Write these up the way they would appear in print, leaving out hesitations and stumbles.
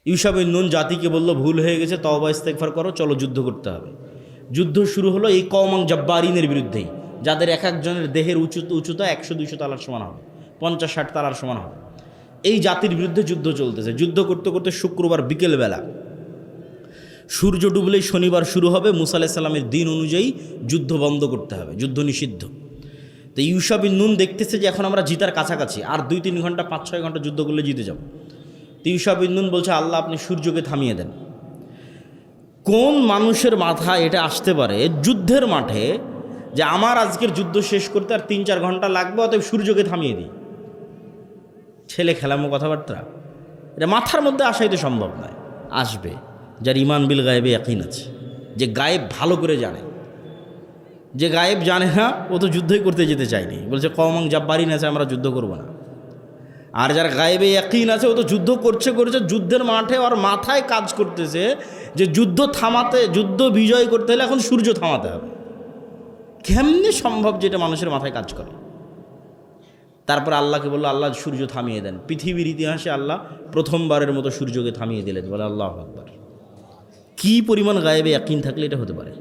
Yusha বিন নুন জাতিকে বলল, ভুল হয়ে গেছে, তওবা ইস্তেগফার করো, চলো যুদ্ধ করতে হবে। যুদ্ধ শুরু হলো এই কওমাং জাব্বারিনের বিরুদ্ধেই, যাদের এক একজনের দেহের উচ্চতা 100-200 তালার সমান হবে, 50-60 তালার সমান হবে। এই জাতির বিরুদ্ধে যুদ্ধ চলতেছে। যুদ্ধ করতে করতে শুক্রবার বিকেলবেলা, সূর্য ডুবলেই শনিবার শুরু হবে। মুসা আলাইহিস সালামের দিন অনুযায়ী যুদ্ধ বন্ধ করতে হবে, যুদ্ধ নিষিদ্ধ। তো ইউশা বিন নুন দেখতেছে যে এখন আমরা জিতার কাছাকাছি, আর 2-3 ঘন্টা 5-6 ঘন্টা যুদ্ধ করলে জিতে যাব। তো ইউশা বিন নুন বলছে, আল্লাহ আপনি সূর্যকে থামিয়ে দেন। কোন মানুষের মাথায় এটা আসতে পারে যুদ্ধের মাঠে যে আমার আজকের যুদ্ধ শেষ করতে আর 3-4 ঘন্টা লাগবে, অতএব সূর্যকে থামিয়ে দিই? ছেলে খেলামো কথাবার্তা, এটা মাথার মধ্যে আসাই তো সম্ভব নয়। আসবে যার ইমান বিল গায়েবে ইয়াকিন আছে, যে গায়েব ভালো করে জানে। যে গায়েব জানে না ও তো যুদ্ধই করতে যেতে চায়নি, বলছে কওমাং জাব্বারিন আছে, আমরা যুদ্ধ করব না। আর যার গায়েবে ইয়াকিন আছে ও তো যুদ্ধ করছে, যুদ্ধের মাঠে ওর মাথায় কাজ করতেছে যে যুদ্ধ থামাতে, যুদ্ধ বিজয় করতে হলে এখন সূর্য থামাতে হবে। কেমনি সম্ভব যেটা মানুষের মাথায় কাজ করে? তারপর আল্লাহকে বললো, আল্লাহ সূর্য থামিয়ে দেন। পৃথিবীর ইতিহাসে আল্লাহ প্রথমবারের মতো সূর্যকে থামিয়ে দিলেন। বলে আল্লাহু আকবার। কী পরিমাণ গায়েবে ইয়াকিন থাকলে এটা হতে পারে?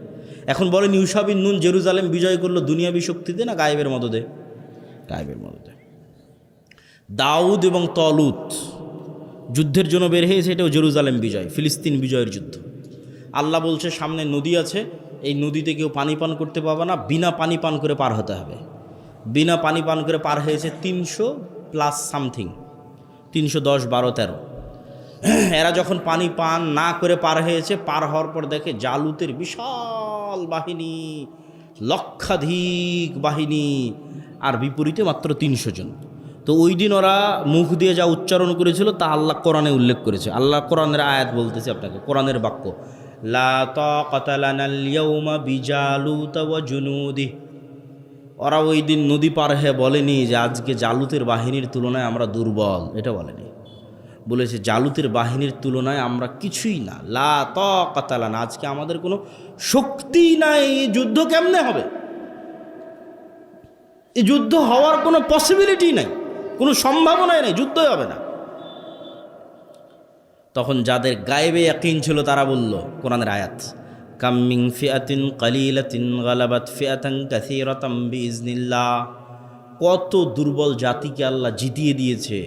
এখন বলেন, ইউশা বিন নুন জেরুজালেম বিজয় করলো দুনিয়াবী শক্তিতে না গায়েবের মদদে? গায়েবের মদদে। দাউদ এবং তলুত যুদ্ধের জন্য বের হয়েছে, এটাও জেরুজালেম বিজয়, ফিলিস্তিন বিজয়ের যুদ্ধ। আল্লাহ বলছে সামনে নদী আছে, এই নদীতে কেউ পানি পান করতে পারবে না, বিনা পানি পান করে পার হতে হবে। বিনা পানি পান করে পার হয়েছে 300+ সামথিং, 310, 12, 13। এরা যখন পানি পান না করে পার হয়েছে, পার হওয়ার পর দেখে জালুতের বিশাল বাহিনী, লক্ষাধিক বাহিনী, আর বিপরীতে মাত্র 300 জন। তো ওই দিন ওরা মুখ দিয়ে যা উচ্চারণ করেছিল তা আল্লাহ কোরআনে উল্লেখ করেছে। আল্লাহ কোরআনের আয়াত বলতেছে আপনাকে, কোরআনের বাক্য, লা তাকাতা লানাল ইয়াউমা বিজালুতা ওয়া জুনুদিহি। ওরা ওই দিন নদী পার হয়ে বলেনি যে আজকে জালুতের বাহিনীর তুলনায় আমরা দুর্বল, এটা বলেনি। বলেছে জালুতের বাহিনীর তুলনায় আমরা কিছুই না, লা তাকাতা লানা, আজকে আমাদের কোনো শক্তি নাই। এই যুদ্ধ কেমনে হবে? এই যুদ্ধ হওয়ার কোনো পসিবিলিটি নাই, কোনো সম্ভাবনাই নেই, যুদ্ধই হবে না। তখন যাদের গায়েবে ইয়াকিন ছিল তারা বলল, কোরআনের আয়াত, কাম মিন ফিআতিন কালিলাতিন গালাবাত ফিআতান কাসীরাতাম বিইজনিল্লাহ। কত দুর্বল জাতিকে আল্লাহ জিতিয়ে দিয়েছে,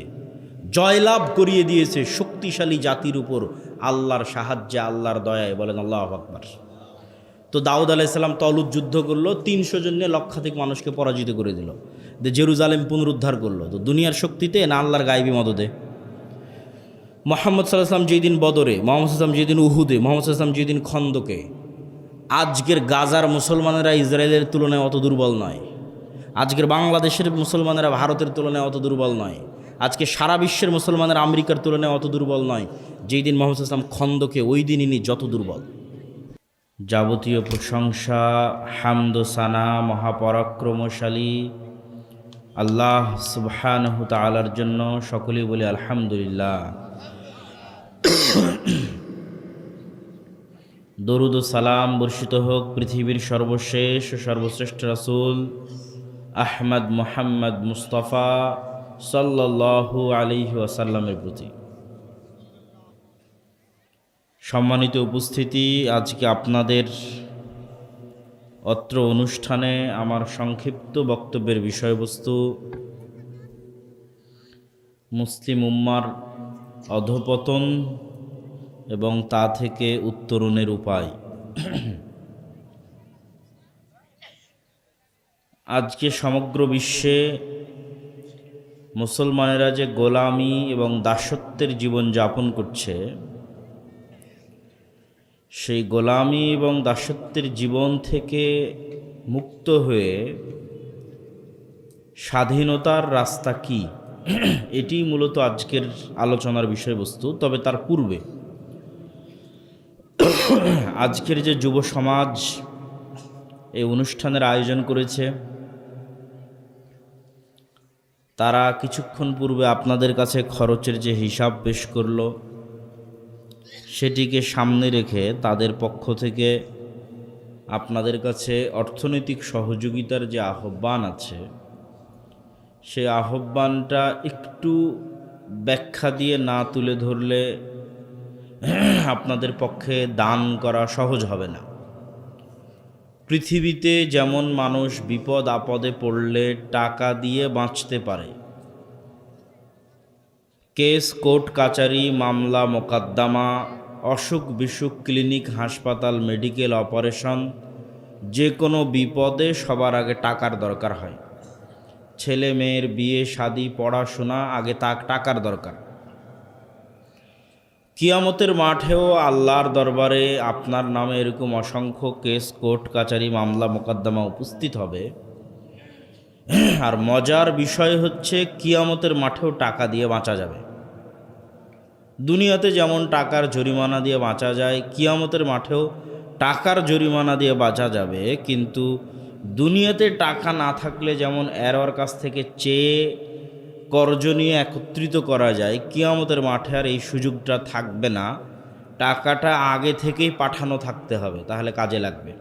জয়লাভ করিয়ে দিয়েছে শক্তিশালী জাতির উপর আল্লাহর সাহায্যে, আল্লাহর দয়ায়। বলেন আল্লাহু আকবার। তো দাউদ আলাইহিস সালাম তলুত যুদ্ধ করলো, 300 জন নিয়ে লক্ষাধিক মানুষকে পরাজিত করে দিল, জেরুজালেম পুনরুদ্ধার করলো। তো দুনিয়ার শক্তিতে না আল্লাহর গায়েবী মদদে? মুহাম্মদ সাল্লাল্লাহু আলাইহি ওয়াসাল্লাম যেদিন বদরে, মুহাম্মদ সাল্লাল্লাহু আলাইহি ওয়াসাল্লাম যেদিন উহুদে, মুহাম্মদ সাল্লাল্লাহু আলাইহি ওয়াসাল্লাম যেদিন খন্দকে, আজকের গাজার মুসলমানেরা ইসরায়েলের তুলনায় অত দুর্বল নয়। আজকের বাংলাদেশের মুসলমানেরা ভারতের তুলনায় অত দুর্বল নয়। আজকে সারা বিশ্বের মুসলমানেরা আমেরিকার তুলনায় অত দুর্বল নয়। যেই দিন মুহাম্মদ সাল্লাল্লাহু আলাইহি ওয়াসাল্লাম খন্দকে, ওই দিন ইনি যত দুর্বল। যাবতীয় প্রশংসা, হামদ ও সানা মহাপরাক্রমশালী আল্লাহ সুবহানাহু তাআলার জন্য। সকলেই বলি আলহামদুলিল্লাহ। দরুদ ও সালাম বর্ষিত হোক পৃথিবীর সর্বশেষ ও সর্বশ্রেষ্ঠ রাসূল আহমদ মুহাম্মদ মুস্তাফা সাল্লাল্লাহু আলাইহি ওয়াসাল্লামের প্রতি। সম্মানিত উপস্থিতি, আজকে আপনাদের অত্র অনুষ্ঠানে আমার সংক্ষিপ্ত বক্তব্যের বিষয়বস্তু মুসলিম উম্মার অধঃপতন এবং তা থেকে উত্তরণের উপায়। আজকে সমগ্র বিশ্বে মুসলমানেরা যে গোলামি এবং দাসত্বের জীবন যাপন করছে, সেই গোলামি এবং দাসত্বের জীবন থেকে মুক্ত হয়ে স্বাধীনতার রাস্তা কি, এটি মূলত আজকের আলোচনার বিষয়বস্তু। তবে তার পূর্বে আজকের যে যুব সমাজ এই অনুষ্ঠানের আয়োজন করেছে, তারা কিছুক্ষণ পূর্বে আপনাদের কাছে খরচের যে হিসাব পেশ করলো, সেটিকে সামনে রেখে তাদের পক্ষ থেকে আপনাদের কাছে অর্থনৈতিক সহযোগিতার যে আহ্বান আছে, সেই আহ্বানটা একটু ব্যাখ্যা দিয়ে না তুলে ধরলে আপনাদের পক্ষে দান করা সহজ হবে না। পৃথিবীতে যেমন মানুষ বিপদ আপদে পড়লে টাকা দিয়ে বাঁচতে পারে, কেস কোর্ট কাচারি মামলা মোকদ্দমা অসুখ বিসুখ ক্লিনিক হাসপাতাল মেডিকেল অপারেশন যে কোনো বিপদে সবার আগে টাকার দরকার হয়। ছেলে মেয়ের বিয়ে শাদী পড়াশোনা আগে টাকার দরকার। কিয়ামতের মাঠেও আল্লাহর দরবারে আপনার নামে এরকম অসংখ্য কেস কোর্ট কাচারি মামলা মোকদ্দমা উপস্থিত হবে। আর মজার বিষয় হচ্ছে কিয়ামতের মাঠেও টাকা দিয়ে বাঁচা যাবে। দুনিয়াতে যেমন টাকার জরিমানা দিয়ে বাঁচা যায়, কিয়ামতের মাঠেও টাকার জরিমানা দিয়ে বাঁচা যাবে। কিন্তু দুনিয়াতে টাকা না থাকলে যেমন এর কাছ থেকে চেয়ে কর্জ নিয়ে একত্রিত করা যায়, কিয়ামতের মাঠে আর এই সুযোগটা থাকবে না। টাকাটা আগে থেকেই পাঠানো থাকতে হবে, তাহলে কাজে লাগবে।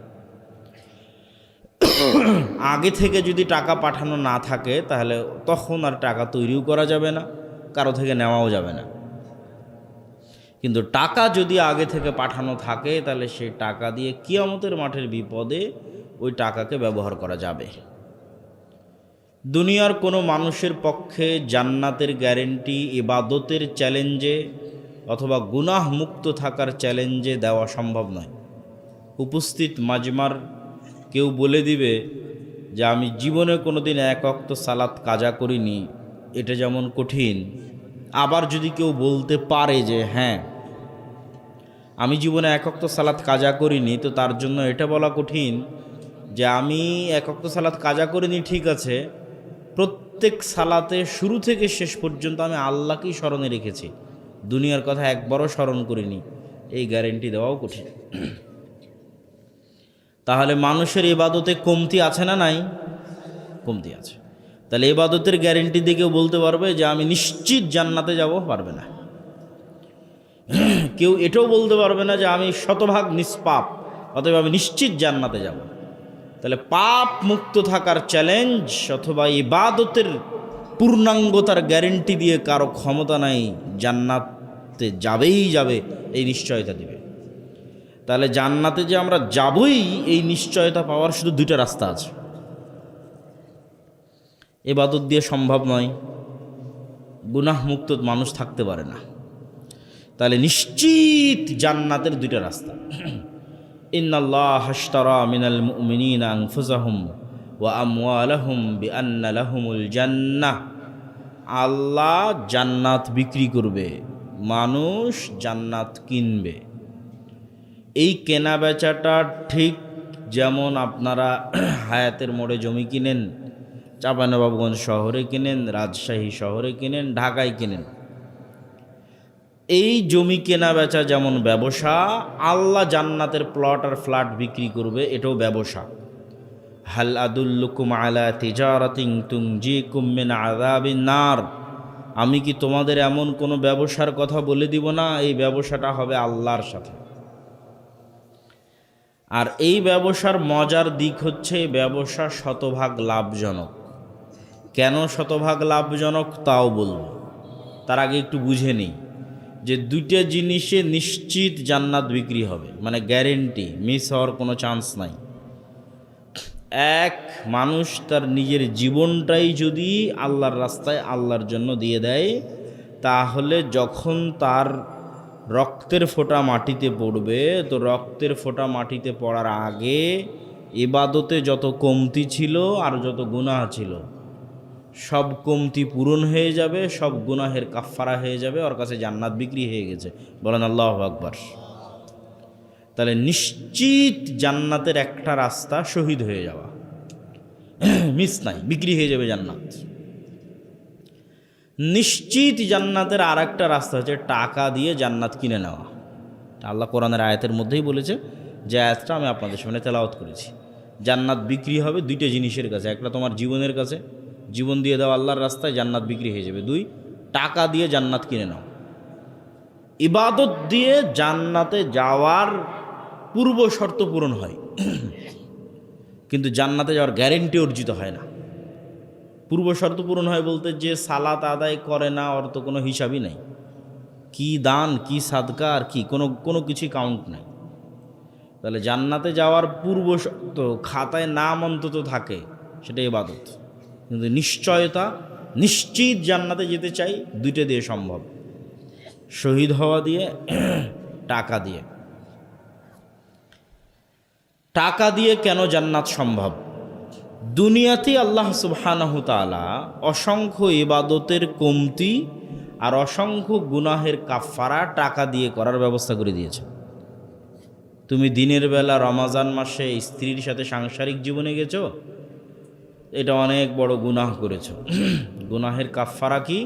আগে থেকে যদি টাকা পাঠানো না থাকে তাহলে তখন আর টাকা তৈরিও করা যাবে না, কারো থেকে নেওয়াও যাবে না। কিন্তু টাকা যদি আগে থেকে পাঠানো থাকে তাহলে সেই টাকা দিয়ে কিয়ামতের মাঠের বিপদে ওই টাকাকে ব্যবহার করা যাবে। দুনিয়ার কোনো মানুষের পক্ষে জান্নাতের গ্যারেন্টি ইবাদতের চ্যালেঞ্জে অথবা গুনাহ মুক্ত থাকার চ্যালেঞ্জে দেওয়া সম্ভব নয়। উপস্থিত মাজমার কেউ বলে দিবে যে আমি জীবনে কোনো দিন এক ওয়াক্ত সালাত কাজা করিনি, এটা যেমন কঠিন। আবার যদি কেউ বলতে পারে যে হ্যাঁ আমি জীবনে এক ওয়াক্ত সালাত কাজা করিনি, তো তার জন্য এটা বলা কঠিন যে আমি এক ওয়াক্ত সালাত কাজা করিনি, ঠিক আছে, প্রত্যেক সালাতে শুরু থেকে শেষ পর্যন্ত আমি আল্লাহকেই স্মরণে রেখেছি, দুনিয়ার কথা একবারও স্মরণ করিনি, এই গ্যারেন্টি দেওয়াও কঠিন। তাহলে মানুষের ইবাদতে কমতি আছে না নাই? কমতি আছে। তাহলে ইবাদতের গ্যারেন্টি দিয়ে কেউ বলতে পারবে যে আমি নিশ্চিত জান্নাতে যাব? পারবে না। কেউ এটাও বলতে পারবে না যে আমি শতভাগ নিষ্পাপ, অতএব আমি নিশ্চিত জান্নাতে যাব। তাহলে পাপ মুক্ত থাকার চ্যালেঞ্জ অথবা ইবাদতের পূর্ণাঙ্গতার গ্যারেন্টি দিয়ে কারো ক্ষমতা নাই জান্নাতে যাবেই যাবে এই নিশ্চয়তা দিবে। তাহলে জান্নাতে যে আমরা যাবই এই নিশ্চয়তা পাওয়ার শুধু দুইটা রাস্তা আছে, ইবাদত দিয়ে সম্ভব নয়, গুনাহ মুক্ত মানুষ থাকতে পারে না। তাহলে নিশ্চিত জান্নাতের দুইটা রাস্তা। ইন্নাল্লাহ আশতারা মিনাল মুমিনিনা আনফুসাহুম ওয়া আমওয়ালাহুম বিআন্না লাহুমুল জান্নাহ। আল্লাহ জান্নাত বিক্রি করবে, মানুষ জান্নাত কিনবে। এই কেনা বেচাটা ঠিক যেমন আপনারা হায়াতের মোড়ে জমি কিনেন, চাঁপাইনবাবগঞ্জ শহরে কিনেন, রাজশাহী শহরে কিনেন, ঢাকায় কিনেন, এই জমি কেনা বেচা যেমন ব্যবসা, আল্লাহ জান্নাতের প্লট আর ফ্ল্যাট বিক্রি করবে, এটাও ব্যবসা। হাল আদুল্লুকুম আলা তিজারাতিন তুনজিকুম মিন আযাবিন নার। আমি কি তোমাদের এমন কোনো ব্যবসার কথা বলে দিব না? এই ব্যবসাটা হবে আল্লাহর সাথে। আর এই ব্যবসার মজার দিক হচ্ছে এই ব্যবসা শতভাগ লাভজনক। কেন শতভাগ লাভজনক তাও বলব, তার আগে একটু বুঝে নিই যে দুইটা জিনিসে নিশ্চিত জান্নাত বিক্রি হবে, মানে গ্যারেন্টি, মিস হওয়ার কোনো চান্স নাই। এক, মানুষ তার নিজের জীবনটাই যদি আল্লাহর রাস্তায় আল্লাহর জন্য দিয়ে দেয়, তাহলে যখন তার রক্তের ফোঁটা মাটিতে পড়বে, তো রক্তের ফোঁটা মাটিতে পড়ার আগে ইবাদতে যত কমতি ছিল আর যত গুনাহ ছিল সব কমতি পূরণ হয়ে যাবে, সব গুনাহের কাফফারা হয়ে যাবে, ওর কাছে জান্নাত বিক্রি হয়ে গেছে। বলেন আল্লাহু আকবার। তাহলে নিশ্চিত জান্নাতের একটা রাস্তা শহীদ হয়ে যাওয়া, মিস নাই, বিক্রি হয়ে যাবে জান্নাত। নিশ্চিত জান্নাতের আর একটা রাস্তা হচ্ছে টাকা দিয়ে জান্নাত কিনে নেওয়া। আল্লাহ কোরআনের আয়াতের মধ্যেই বলেছে, যে আয়াতটা আমি আপনাদের সামনে তেলাওয়াত করেছি। জান্নাত বিক্রি হবে দুইটা জিনিসের কাছে, একটা তোমার জীবনের কাছে, জীবন দিয়ে দাও আল্লাহর রাস্তায়, জান্নাত বিক্রি হয়ে যাবে। দুই, টাকা দিয়ে জান্নাত কিনে নাও। ইবাদত দিয়ে জান্নাতে যাওয়ার পূর্ব শর্ত পূরণ হয়, কিন্তু জান্নাতে যাওয়ার গ্যারেন্টি অর্জিত হয় না। পূর্ব শর্ত পূরণ হয় বলতে যে সালাত আদায় করে না ওর তো কোনো হিসাবই নাই, কি দান, কি সাদকা, আর কি কোনো কিছুই কাউন্ট নাই। তাহলে জান্নাতে যাওয়ার পূর্ব শর্ত খাতায় নাম অন্তত থাকে, সেটা ইবাদত। কিন্তু নিশ্চয়তা, নিশ্চিত জান্নাতে যেতে চাই, দুইটা দিয়ে সম্ভব, শহীদ হওয়া দিয়ে, টাকা দিয়ে। টাকা দিয়ে কেন জান্নাত সম্ভব? দুনিয়াতেই আল্লাহ সুবহানাহু তাআলা অসংখ্য ইবাদতের কমতি আর অসংখ্য গুনাহের কাফারা টাকা দিয়ে করার ব্যবস্থা করে দিয়েছে। তুমি দিনের বেলা রমাজান মাসে স্ত্রীর সাথে সাংসারিক জীবনে গেছো, এটা অনেক বড় গুনাহ করেছো। গুনাহের কাফারা কি?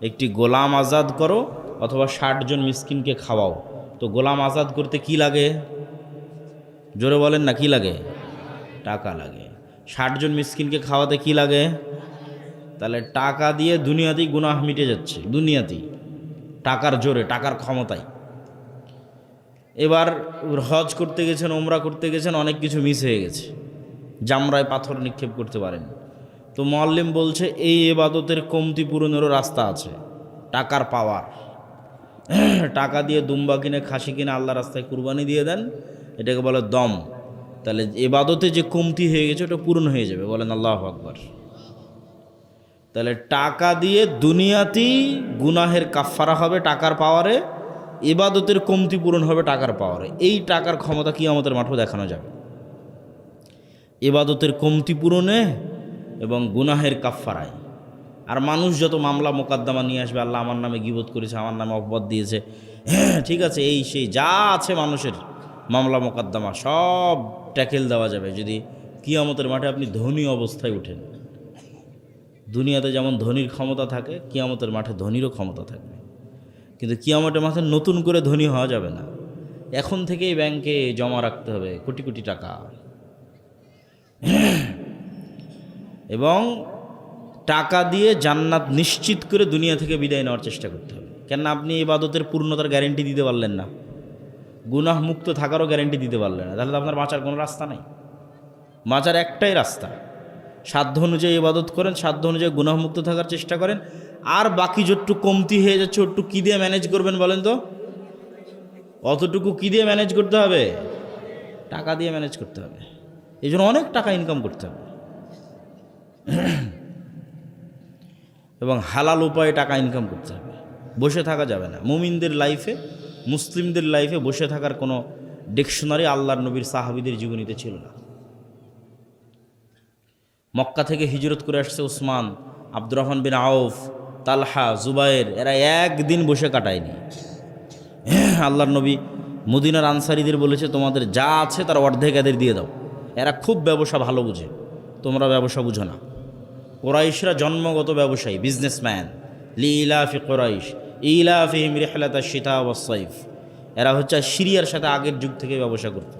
একটি গোলাম আজাদ করো অথবা 60 জন মিসকিনকে খাওয়াও। তো গোলাম আজাদ করতে কি লাগে? জোরে বলেন না, কি লাগে? টাকা লাগে। 60 জন মিসকিনকে খাওয়াতে কি লাগে? তাহলে টাকা দিয়ে দুনিয়াতেই গুনাহ মিটে যাচ্ছে, দুনিয়াতেই, টাকার জোরে, টাকার ক্ষমতায়। এবার হজ করতে গেছেন, ওমরা করতে গেছেন, অনেক কিছু মিস হয়ে গেছে, জামরায় পাথর নিক্ষেপ করতে পারেন। তো মুআল্লিম বলছে এই ইবাদতের কমতি পূরণেরও রাস্তা আছে, টাকার পাওয়ার। টাকা দিয়ে দুম্বা কিনে, খাসি কিনে আল্লাহ রাস্তায় কুরবানি দিয়ে দেন, এটাকে বলে দম। তাহলে ইবাদতে যে কমতি হয়ে গেছে ওটা পূরণ হয়ে যাবে, বলেন আল্লাহু আকবার। তাহলে টাকা দিয়ে দুনিয়াতেই গুনাহের কাফারা হবে টাকার পাওয়ারে, ইবাদতের কমতি পূরণ হবে টাকার পাওয়ারে। এই টাকার ক্ষমতা কিয়ামতের মাঠেও দেখানো যাবে, ইবাদতের কমতি পূরণে এবং গুনাহের কাফারায়। আর মানুষ যত মামলা মোকদ্দমা নিয়ে আসবে, আল্লাহ আমার নামে গীবত করেছে, আমার নামে অপবাদ দিয়েছে, হ্যাঁ ঠিক আছে, এই সেই যা আছে মানুষের মামলা মোকদ্দমা সব ট্যাকেল দেওয়া যাবে যদি কিয়ামতের মাঠে আপনি ধনী অবস্থায় উঠেন। দুনিয়াতে যেমন ধনীর ক্ষমতা থাকে, কিয়ামতের মাঠে ধনীরও ক্ষমতা থাকবে। কিন্তু কিয়ামতের মাঠে নতুন করে ধনী হওয়া যাবে না, এখন থেকেই ব্যাংকে জমা রাখতে হবে কোটি কোটি টাকা, এবং টাকা দিয়ে জান্নাত নিশ্চিত করে দুনিয়া থেকে বিদায় নেওয়ার চেষ্টা করতে হবে। কেন? আপনি ইবাদতের পূর্ণতার গ্যারেন্টি দিতে পারলেন না, গুনাহ মুক্ত থাকারও গ্যারেন্টি দিতে পারলেন না, তাহলে তো আপনার বাঁচার কোনো রাস্তা নাই। বাঁচার একটাই রাস্তা, সাধ্য অনুযায়ী ইবাদত করেন, সাধ্য অনুযায়ী গুনাহ মুক্ত থাকার চেষ্টা করেন। আর বাকি যতটুকু কমতি হয়ে যাচ্ছে ওটুকু কী দিয়ে ম্যানেজ করবেন বলেন তো? অতটুকু কী দিয়ে ম্যানেজ করতে হবে? টাকা দিয়ে ম্যানেজ করতে হবে। এই জন্য অনেক টাকা ইনকাম করতে হবে এবং হালাল উপায়ে টাকা ইনকাম করতে হবে। বসে থাকা যাবে না। মুমিনদের লাইফে, মুসলিমদের লাইফে বসে থাকার কোনো ডিকশনারি আল্লাহর নবীর সাহাবীদের জীবনীতে ছিল না। মক্কা থেকে হিজরত করে আসছে উসমান, আব্দুর রহমান বিন আউফ, তালহা, জুবায়ের, এরা একদিন বসে কাটায়নি। আল্লাহর নবী মদিনার আনসারীদের বলেছে তোমাদের যা আছে তার অর্ধেক এদের দিয়ে দাও। এরা খুব ব্যবসা ভালো বুঝে, তোমরা ব্যবসা বুঝো না। কোরাইশরা জন্মগত ব্যবসায়ী, বিজনেসম্যান। লিইলাফি কোরাইশ ইলাফিহিম রিহলাতাশ শিতা ওয়াস সাইফ। এরা হচ্ছে সিরিয়ার সাথে আগের যুগ থেকে ব্যবসা করত,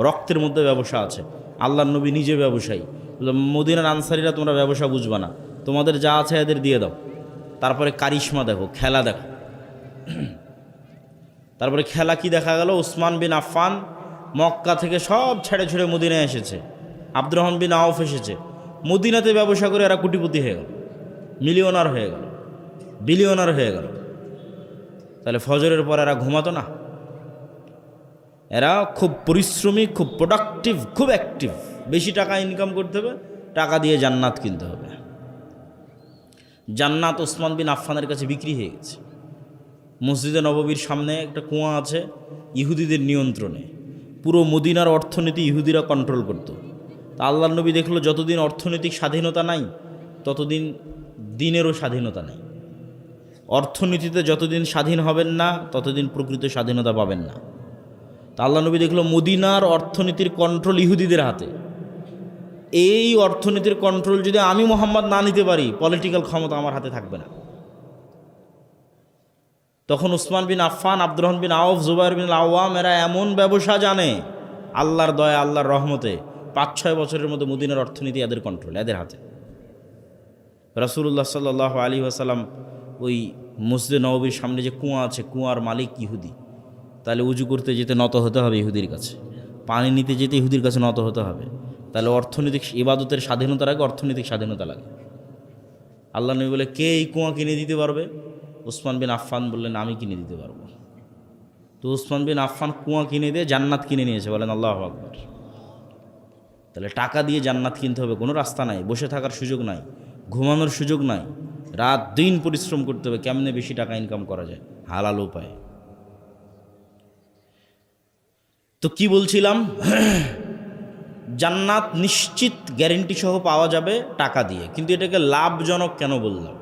রক্তের মধ্যে ব্যবসা আছে। আল্লাহর নবী নিজে ব্যবসায়ী। মদিনার আনসারীরা তোমরা ব্যবসা বুঝবা না, তোমাদের যা আছে এদের দিয়ে দাও। তারপরে কারিশমা দেখো, খেলা দেখো। তারপরে খেলা কি দেখা গেল? উসমান বিন আফফান মক্কা থেকে সব ছেড়ে ছেড়ে মদিনায় এসেছে, আব্দুর রহমান বিন আউফ এসেছে। মদিনাতে ব্যবসা করে এরা কোটিপতি হয়ে গেল, মিলিয়নার হয়ে গেল, বিলিয়নার হয়ে গেল। তাহলে ফজরের পর এরা ঘুমাতো না, এরা খুব পরিশ্রমী, খুব প্রোডাক্টিভ, খুব অ্যাক্টিভ। বেশি টাকা ইনকাম করতে হবে, টাকা দিয়ে জান্নাত কিনতে হবে। জান্নাত ওসমান বিন আফফানের কাছে বিক্রি হয়ে গেছে। মসজিদে নববীর সামনে একটা কুয়া আছে, ইহুদিদের নিয়ন্ত্রণে। পুরো মদিনার অর্থনীতি ইহুদিরা কন্ট্রোল করত। তা আল্লাহর নবী দেখলো যতদিন অর্থনৈতিক স্বাধীনতা নাই ততদিন দিনেরও স্বাধীনতা নেই। অর্থনীতিতে যতদিন স্বাধীন হবেন না ততদিন প্রকৃত স্বাধীনতা পাবেন না। তা আল্লাহ নবী দেখলো মদিনার অর্থনীতির কন্ট্রোল ইহুদিদের হাতে। এই অর্থনীতির কন্ট্রোল যদি আমি মোহাম্মদ না নিতে পারি, পলিটিক্যাল ক্ষমতা আমার হাতে থাকবে না। তখন উসমান বিন আফফান, আব্দুর রহমান বিন আউফ, জুবায়ের বিন আওয়াম এরা এমন ব্যবসা জানে, আল্লাহর দয়া, আল্লাহর রহমতে 5-6 বছরের মধ্যে মদিনার অর্থনীতি এদের কন্ট্রোল, এদের হাতে। রাসূলুল্লাহ সাল্লাল্লাহু আলাইহি ওয়াসাল্লাম ওই মসজিদে নববীর সামনে যে কুয়া আছে, কুয়ার মালিক ইহুদি। তাহলে উজু করতে যেতে নত হতে হবে ইহুদির কাছে, পানি নিতে যেতে ইহুদির কাছে নত হতে হবে। তাহলে অর্থনৈতিক ইবাদতের স্বাধীনতার আগে অর্থনৈতিক স্বাধীনতা লাগে। আল্লাহ নবী বলে, কে এই কুয়া কিনে দিতে পারবে? ওসমান বিন আফফান বললেন আমি কিনে দিতে পারবো। তো ওসমান বিন আফফান কুয়া কিনে দিয়ে জান্নাত কিনে নিয়েছে, বলেন আল্লাহু আকবার। তাহলে টাকা দিয়ে জান্নাত কিনতে হবে, কোনো রাস্তা নাই, বসে থাকার সুযোগ নাই, ঘুমানোর সুযোগ নাই, রাত দিন পরিশ্রম করতে হবে কেমনে বেশি টাকা ইনকাম করা যায় হালাল উপায়ে। তো কি বলছিলাম, জান্নাত নিশ্চিত গ্যারেন্টি সহ পাওয়া যাবে টাকা দিয়ে, কিন্তু এটাকে লাভজনক কেন বললাম?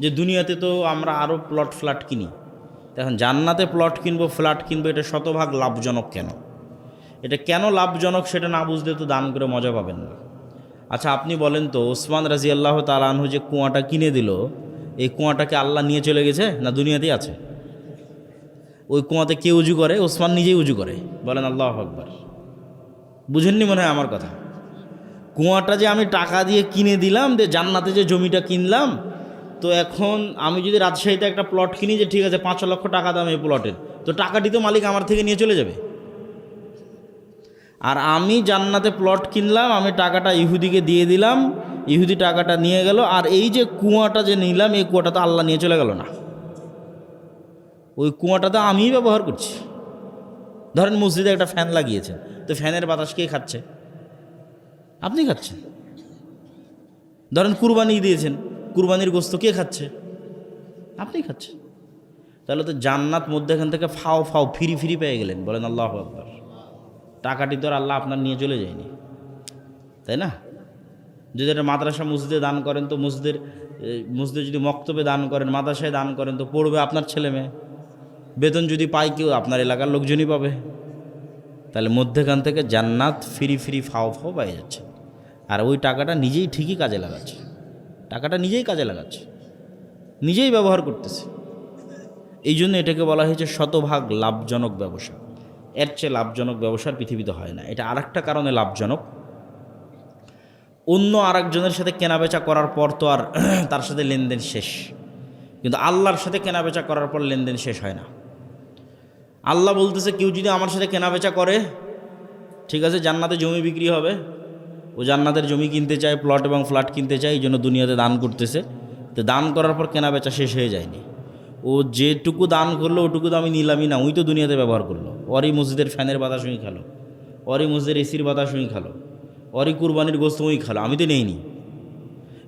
যে দুনিয়াতে তো আমরা আরও প্লট ফ্ল্যাট কিনি, এখন জান্নাতে প্লট কিনবো ফ্ল্যাট কিনবো, এটা শতভাগ লাভজনক কেন? এটা কেন লাভজনক সেটা না বুঝতে তো দান করে মজা পাবেন না। আচ্ছা আপনি বলেন তো, ওসমান রাদিয়াল্লাহু তাআলা আনহু যে কুয়াটা কিনে দিল, এই কুয়াটাকে আল্লাহ নিয়ে চলে গেছে না দুনিয়াতেই আছে? ওই কুয়াতে কে উজু করে? ওসমান নিজেই উজু করে, বলেন আল্লাহু আকবার। বুঝেননি মনে হয় আমার কথা। কুয়াটা যে আমি টাকা দিয়ে কিনে দিলাম, যে জান্নাতে যে জমিটা কিনলাম, তো এখন আমি যদি রাজশাহীতে একটা প্লট কিনি, যে ঠিক আছে 5 লক্ষ টাকা দাম এই প্লটের, তো টাকাটি তো মালিক আমার থেকে নিয়ে চলে যাবে। আর আমি জান্নাতে প্লট কিনলাম, আমি টাকাটা ইহুদিকে দিয়ে দিলাম, ইহুদি টাকাটা নিয়ে গেল, আর এই যে কুয়াটা যে নিলাম, এই কুয়াটা তো আল্লাহ নিয়ে চলে গেল না, ওই কুয়াটা তো আমিই ব্যবহার করছি। ধরেন মসজিদে একটা ফ্যান লাগিয়েছেন, তো ফ্যানের বাতাস কে খাচ্ছে? আপনি খাচ্ছেন। ধরেন কুরবানি দিয়েছেন, কুরবানির গোস্ত কে খাচ্ছে? আপনি খাচ্ছেন। তাহলে তো জান্নাত মধ্যেখান থেকে ফাও ফাও ফিরি ফিরি পেয়ে গেলেন, বলেন আল্লাহু আকবার। টাকাটি তো আর আল্লাহ আপনার নিয়ে চলে যায়নি, তাই না? যদি একটা মাদ্রাসা মসজিদে দান করেন, তো মসজিদে যদি মক্তবে দান করেন, মাদ্রাসায় দান করেন, তো পড়বে আপনার ছেলে মেয়ে। বেতন যদি পায় কেউ, আপনার এলাকার লোকজনই পাবে। তাহলে মধ্যেখান থেকে জান্নাত ফিরি ফিরি ফাও ফাও পাই যাচ্ছে, আর ওই টাকাটা নিজেই ঠিকই কাজে লাগাচ্ছে, টাকাটা নিজেই কাজে লাগাচ্ছে, নিজেই ব্যবহার করতেছে। এই জন্য এটাকে বলা হয়েছে শতভাগ লাভজনক ব্যবসা। এর চেয়ে লাভজনক ব্যবসার পৃথিবীতে হয় না। এটা আরেকটা কারণে লাভজনক, অন্য আরেকজনের সাথে কেনাবেচা করার পর তো আর তার সাথে লেনদেন শেষ, কিন্তু আল্লাহর সাথে কেনাবেচা করার পর লেনদেন শেষ হয় না। আল্লাহ বলতেছে, কেউ যদি আমার সাথে কেনাবেচা করে, ঠিক আছে জান্নাতে জমি বিক্রি হবে, ও জান্নাতের জমি কিনতে চায়, প্লট এবং ফ্ল্যাট কিনতে চায়, এই জন্য দুনিয়াতে দান করতেছে। তো দান করার পর কেনাবেচা শেষ হয়ে যায়নি, ও যেটুকু দান করলো ওটুকু তো আমি নিলামই না, ওই তো দুনিয়াতে ব্যবহার করলো। ওরই মসজিদের ফ্যানের বাতাস ওই খালো, ওরই মসজিদের এসির বাতাস ওই খালো, ওরই কুরবানির গোস্ত ওই খালো, আমি তো নেইনি।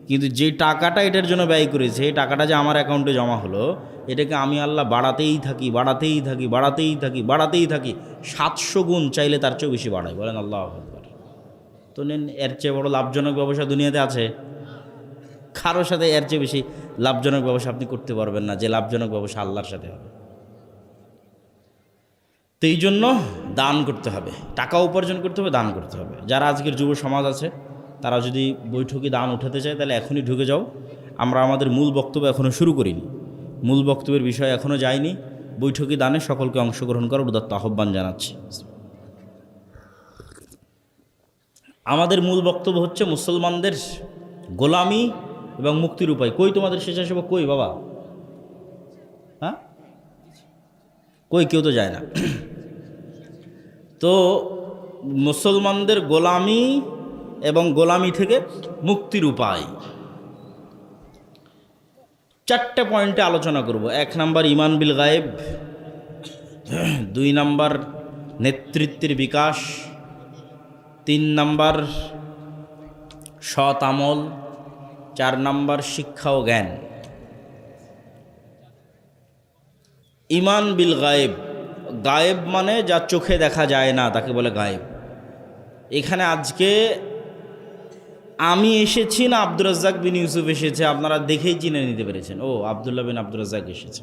কিন্তু যে টাকাটা এটার জন্য ব্যয় করেছে, এই টাকাটা যে আমার অ্যাকাউন্টে জমা হলো, এটাকে আমি আল্লাহ বাড়াতেই থাকি, বাড়াতেই থাকি, বাড়াতেই থাকি, বাড়াতেই থাকি, 700 গুণ, চাইলে তার চেয়েও বেশি বাড়াই, বলেন আল্লাহু আকবার। তো নেন, এর চেয়ে বড় লাভজনক ব্যবসা দুনিয়াতে আছে? কারোর সাথে এর চেয়ে বেশি লাভজনক ব্যবসা আপনি করতে পারবেন না, যে লাভজনক ব্যবসা আল্লাহর সাথে হবে। তো এই জন্য দান করতে হবে, টাকা উপার্জন করতে হবে, দান করতে হবে। যারা আজকের যুব সমাজ আছে, তারা যদি বৈঠকে দান উঠাতে চায়, তাহলে এখনই ঢুকে যাও। আমরা আমাদের মূল বক্তব্য এখনও শুরু করিনি, মূল বক্তব্যের বিষয় এখনও যায়নি। বৈঠকে দানে সকলকে অংশগ্রহণ করার উদাত্ত আহ্বান জানাচ্ছি। আমাদের মূল বক্তব্য হচ্ছে মুসলমানদের গোলামি এবং মুক্তির উপায়। কই তোমাদের স্বেচ্ছাসেবক কই বাবা? হ্যাঁ কই? কেউ তো যায় না। তো মুসলমানদের গোলামি এবং গোলামি থেকে মুক্তির উপায় 4টে পয়েন্টে আলোচনা করব। 1 নাম্বার ঈমান বিল গায়েব, 2 নাম্বার নেতৃত্বের বিকাশ, 3 নাম্বার সৎ আমল, 4 নাম্বার শিক্ষা ও জ্ঞান। ঈমান বিল গায়েব, গায়েব মানে যা চোখে দেখা যায় না, তাকে বলে গায়েব। এখানে আজকে আমি এসেছি না আব্দুর রাজ্জাক বিন ইউসুফ এসেছে, আপনারা দেখেই চিনে নিতে পেরেছেন, ও আবদুল্লাহ বিন আব্দুর রাজ্জাক এসেছে।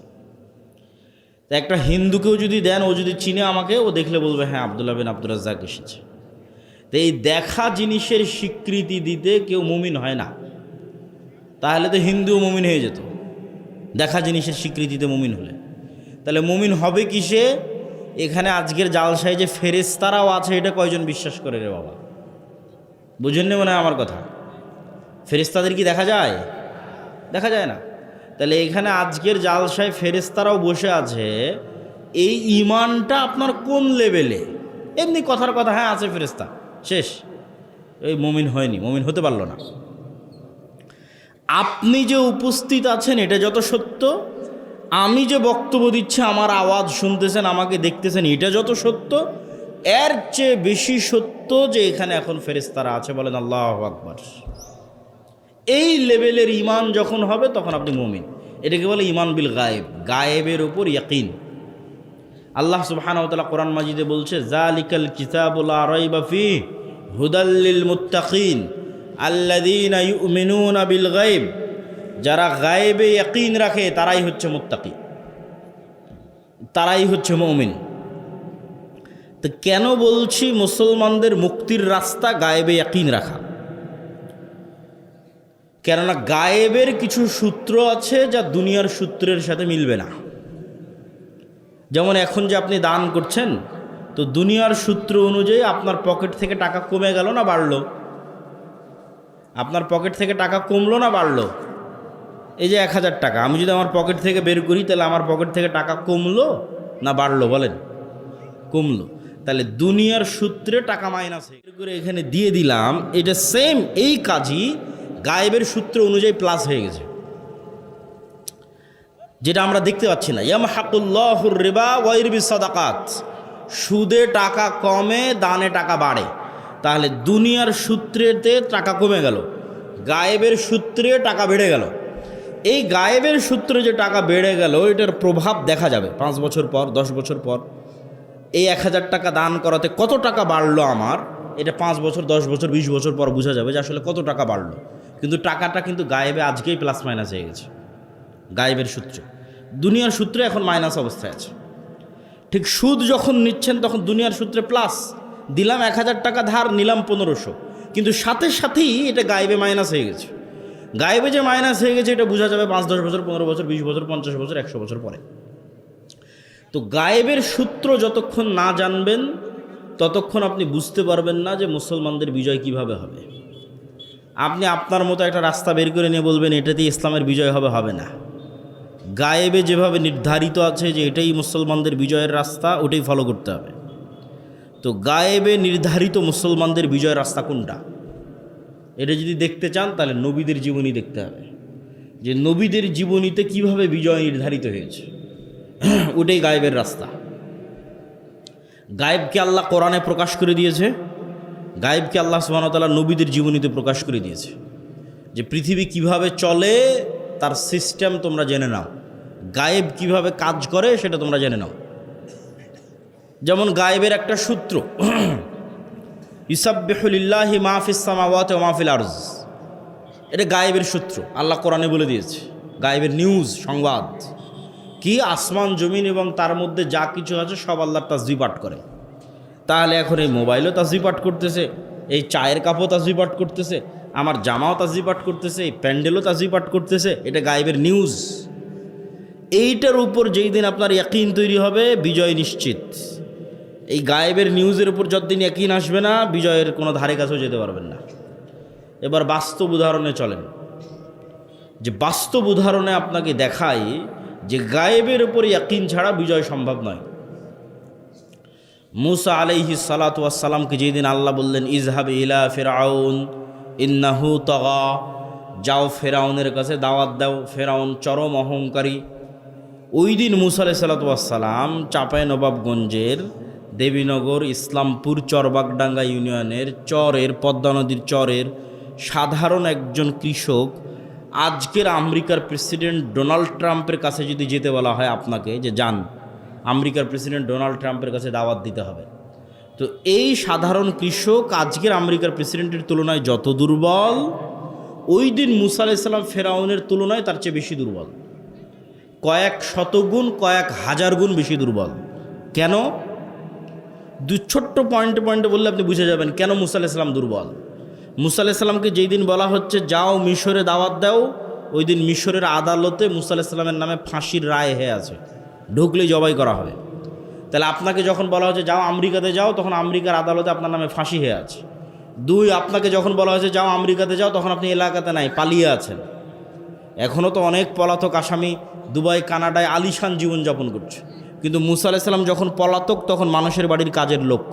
তা একটা হিন্দুকেও যদি দেন, ও যদি চিনে আমাকে, ও দেখলে বলবে হ্যাঁ আবদুল্লাহ বিন আব্দুর রাজ্জাক এসেছে। তো এই দেখা জিনিসের স্বীকৃতি দিতে কেউ মুমিন হয় না, তাহলে তো হিন্দুও মুমিন হয়ে যেত দেখা জিনিসের স্বীকৃতিতে মুমিন হলে। তাহলে মুমিন হবে কিসে? এখানে আজকের জালসায় যে ফেরেশতারাও আছে, এটা কয়জন বিশ্বাস করে রে বাবা? বুঝেননি মনে হয় আমার কথা? ফেরেশতাদের কি দেখা যায়? দেখা যায় না। তাহলে এখানে আজকের জালসায় ফেরেশতারাও বসে আছে, এই ঈমানটা আপনার কোন লেভেলে? এমনি কথার কথা, হ্যাঁ আছে ফেরেশতা, শেষ, এই মুমিন হয়নি, মুমিন হতে পারলো না। আপনি যে উপস্থিত আছেন এটা যত সত্য, আমি যে বক্তব্য দিচ্ছি, আমার আওয়াজ শুনতেছেন, আমাকে দেখতেছেন, এটা যত সত্য, এর চেয়ে বেশি সত্য যে এখানে এখন ফেরেশতারা আছে। বলেন আল্লাহু আকবার। এই লেভেলের ঈমান যখন হবে তখন আপনি মুমিন। এটাকে বলে ঈমান বিল গায়েব, গায়েবের উপর ইয়াকিন। আল্লাহ সুবহানাহু ওয়া তাআলা কোরআন মাজিদে বলছে, যালিকাল কিতাবু লা রাইবা ফীহি হুদাল লিল মুত্তাকিন আল্লাযীনা ইউমিনুনা বিল গায়ব। যারা গায়েবে ইয়াকিন রাখে তারাই হচ্ছে মুত্তাকি, তারাই হচ্ছে মুমিন। তো কেন বলছি মুসলমানদের মুক্তির রাস্তা গায়েবে ইয়াকিন রাখা? কেননা গায়েবের কিছু সূত্র আছে যা দুনিয়ার সূত্রের সাথে মিলবে না। যেমন এখন যে আপনি দান করছেন, তো দুনিয়ার সূত্র অনুযায়ী আপনার পকেট থেকে টাকা কমে গেল না বাড়লো? আপনার পকেট থেকে টাকা কমলো না বাড়লো? এই যে 1000 টাকা আমি যদি আমার পকেট থেকে বের করি, তাহলে আমার পকেট থেকে টাকা কমলো না বাড়লো? বলেন, কমলো। তাহলে দুনিয়ার সূত্রে টাকা মাইনাস করে এখানে দিয়ে দিলাম, এটা সেম এই কাজই গায়েবের সূত্র অনুযায়ী প্লাস হয়ে গেছে, যেটা আমরা দেখতে পাচ্ছি না। ইয়ামহাকুল্লাহুর রিবা ওয়া ইরবিস সাদাকাত। সুদে টাকা কমে, দানে টাকা বাড়ে। তাহলে দুনিয়ার সূত্রেতে টাকা কমে গেল, গায়েবের সূত্রে টাকা বেড়ে গেল। এই গায়েবের সূত্রে যে টাকা বেড়ে গেল, এটার প্রভাব দেখা যাবে 5 বছর পর, 10 বছর পর। এই 1000 টাকা দান করাতে কত টাকা বাড়লো আমার, এটা 5 বছর, 10 বছর, 20 বছর পর বোঝা যাবে যে আসলে কত টাকা বাড়লো। কিন্তু টাকাটা কিন্তু গায়েবে আজকেই প্লাস মাইনাস হয়ে গেছে, গায়েবের সূত্রে। দুনিয়ার সূত্রে এখন মাইনাস অবস্থায় আছে। ঠিক সুদ যখন নিচ্ছেন তখন দুনিয়ার সূত্রে প্লাস, দিলাম 1000 টাকা ধার, নিলাম 1500, কিন্তু সাথে সাথেই এটা গায়েবে মাইনাস হয়ে গেছে। গায়েবে যে মাইনাস হয়ে গেছে এটা বোঝা যাবে 5, 10 বছর, 15 বছর, 20 বছর, 50 বছর, 100 বছর পরে। তো গায়েবের সূত্র যতক্ষণ না জানবেন ততক্ষণ আপনি বুঝতে পারবেন না যে মুসলমানদের বিজয় কিভাবে হবে। আপনি আপনার মতো একটা রাস্তা বের করে নিয়ে বলবেন এটাতেই ইসলামের বিজয় হবে, হবে না। গায়েবে যেভাবে নির্ধারিত আছে যে এটাই মুসলমানদের বিজয়ের রাস্তা, ওটাই ফলো করতে হবে। তো গায়েবে নির্ধারিত মুসলমানদের বিজয়ের রাস্তা কোনটা, এটা যদি দেখতে চান তাহলে নবীদের জীবনী দেখতে হবে, যে নবীদের জীবনীতে কিভাবে বিজয় নির্ধারিত হয়েছে, ওটাই গায়েবের রাস্তা। গায়েবকে আল্লাহ কোরআনে প্রকাশ করে দিয়েছে, গায়েবকে আল্লাহ সুবহানাহু ওয়া তাআলা নবীদের জীবনীতে প্রকাশ করে দিয়েছে, যে পৃথিবী কিভাবে চলে তার সিস্টেম তোমরা জেনে নাও, গায়েব কিভাবে কাজ করে সেটা তোমরা জেনে নাও। যেমন গায়েবের একটা সূত্র, ইউসাব্বিহু লিল্লাহি মা ফিস সামাওয়াতি ওয়া মা ফিল আরজ, এটা গায়েবের সূত্র, আল্লাহ কোরআনে বলে দিয়েছে। গায়েবের নিউজ, সংবাদ কি, আসমান জমিন এবং তার মধ্যে যা কিছু আছে সব আল্লাহর তাসবিহ পাঠ করে। তাহলে এখন এই মোবাইলও তাসবিহ পাঠ করতেছে, এই চায়ের কাপও তাসবিহ পাঠ করতেছে, আমার জামাও তাসবিহ পাঠ করতেছে, এই প্যান্ডেলও তাসবিহ পাঠ করতেছে, এটা গায়েবের নিউজ। এইটার উপর যেই দিন আপনার ইয়াকিন তৈরি হবে, বিজয় নিশ্চিত। এই গায়েবের নিউজের উপর যতদিন ইয়াকিন আসবে না, বিজয়ের কোনো ধারে কাছেও যেতে পারবেন না। এবার বাস্তব উদাহরণে চলেন, যে বাস্তব উদাহরণে আপনাকে দেখাই যে গায়েবের উপর ইয়াকিন ছাড়া বিজয় সম্ভব নয়। মুসা আলাইহিস সালাতু ওয়াস সালামকে যেদিন আল্লাহ বললেন ইযহাব ইলা ফিরআউন ইন্নাহু তাগা, যাও ফেরাউনের কাছে দাওয়াত দাও, ফেরাউন চরম অহংকারী। ওই দিন মুসা আলাইহিস সালাতু ওয়াস সালাম চাঁপাইনবাবগঞ্জের দেবীনগর ইসলামপুর চরবাগডাঙ্গা ইউনিয়নের চরের, পদ্মা নদীর চরের সাধারণ একজন কৃষক। আজকের আমেরিকার প্রেসিডেন্ট ডোনাল্ড ট্রাম্পের কাছে যদি যেতে বলা হয় আপনাকে, যে যান আমেরিকার প্রেসিডেন্ট ডোনাল্ড ট্রাম্পের কাছে দাওয়াত দিতে হবে, তো এই সাধারণ কৃষক আজকের আমেরিকার প্রেসিডেন্টের তুলনায় যত দুর্বল, ওই দিন মুসা আলাইহিস সালাম ফেরাউনের তুলনায় তার চেয়ে বেশি দুর্বল, কয়েক শতগুণ, কয়েক হাজার গুণ বেশি দুর্বল। কেন? ছোট্ট পয়েন্টে পয়েন্টে বললে আপনি বুঝে যাবেন কেন মুসা আলাইহিস সালাম দুর্বল। মুসা আলাইহিস সালামকে যেই দিন বলা হচ্ছে যাও মিশরে দাওয়াত দাও, ওই দিন মিশরের আদালতে মুসা আলাইহিস সালামের নামে ফাঁসির রায় হয়ে আছে, ঢুকলেই জবাই করা হবে। তাহলে আপনাকে যখন বলা হচ্ছে যাও আমেরিকাতে যাও, তখন আমেরিকার আদালতে আপনার নামে ফাঁসি হয়ে আছে। 2, আপনাকে যখন বলা হয়েছে যাও আমেরিকাতে যাও, তখন আপনি এলাকাতে নাই, পালিয়ে আছেন। এখনও তো অনেক পলাতক আসামি দুবাই, কানাডায় আলিশান জীবনযাপন করছে, কিন্তু মুসা আলাইহিস সালাম যখন পলাতক তখন মানুষের বাড়ির কাজের লোক।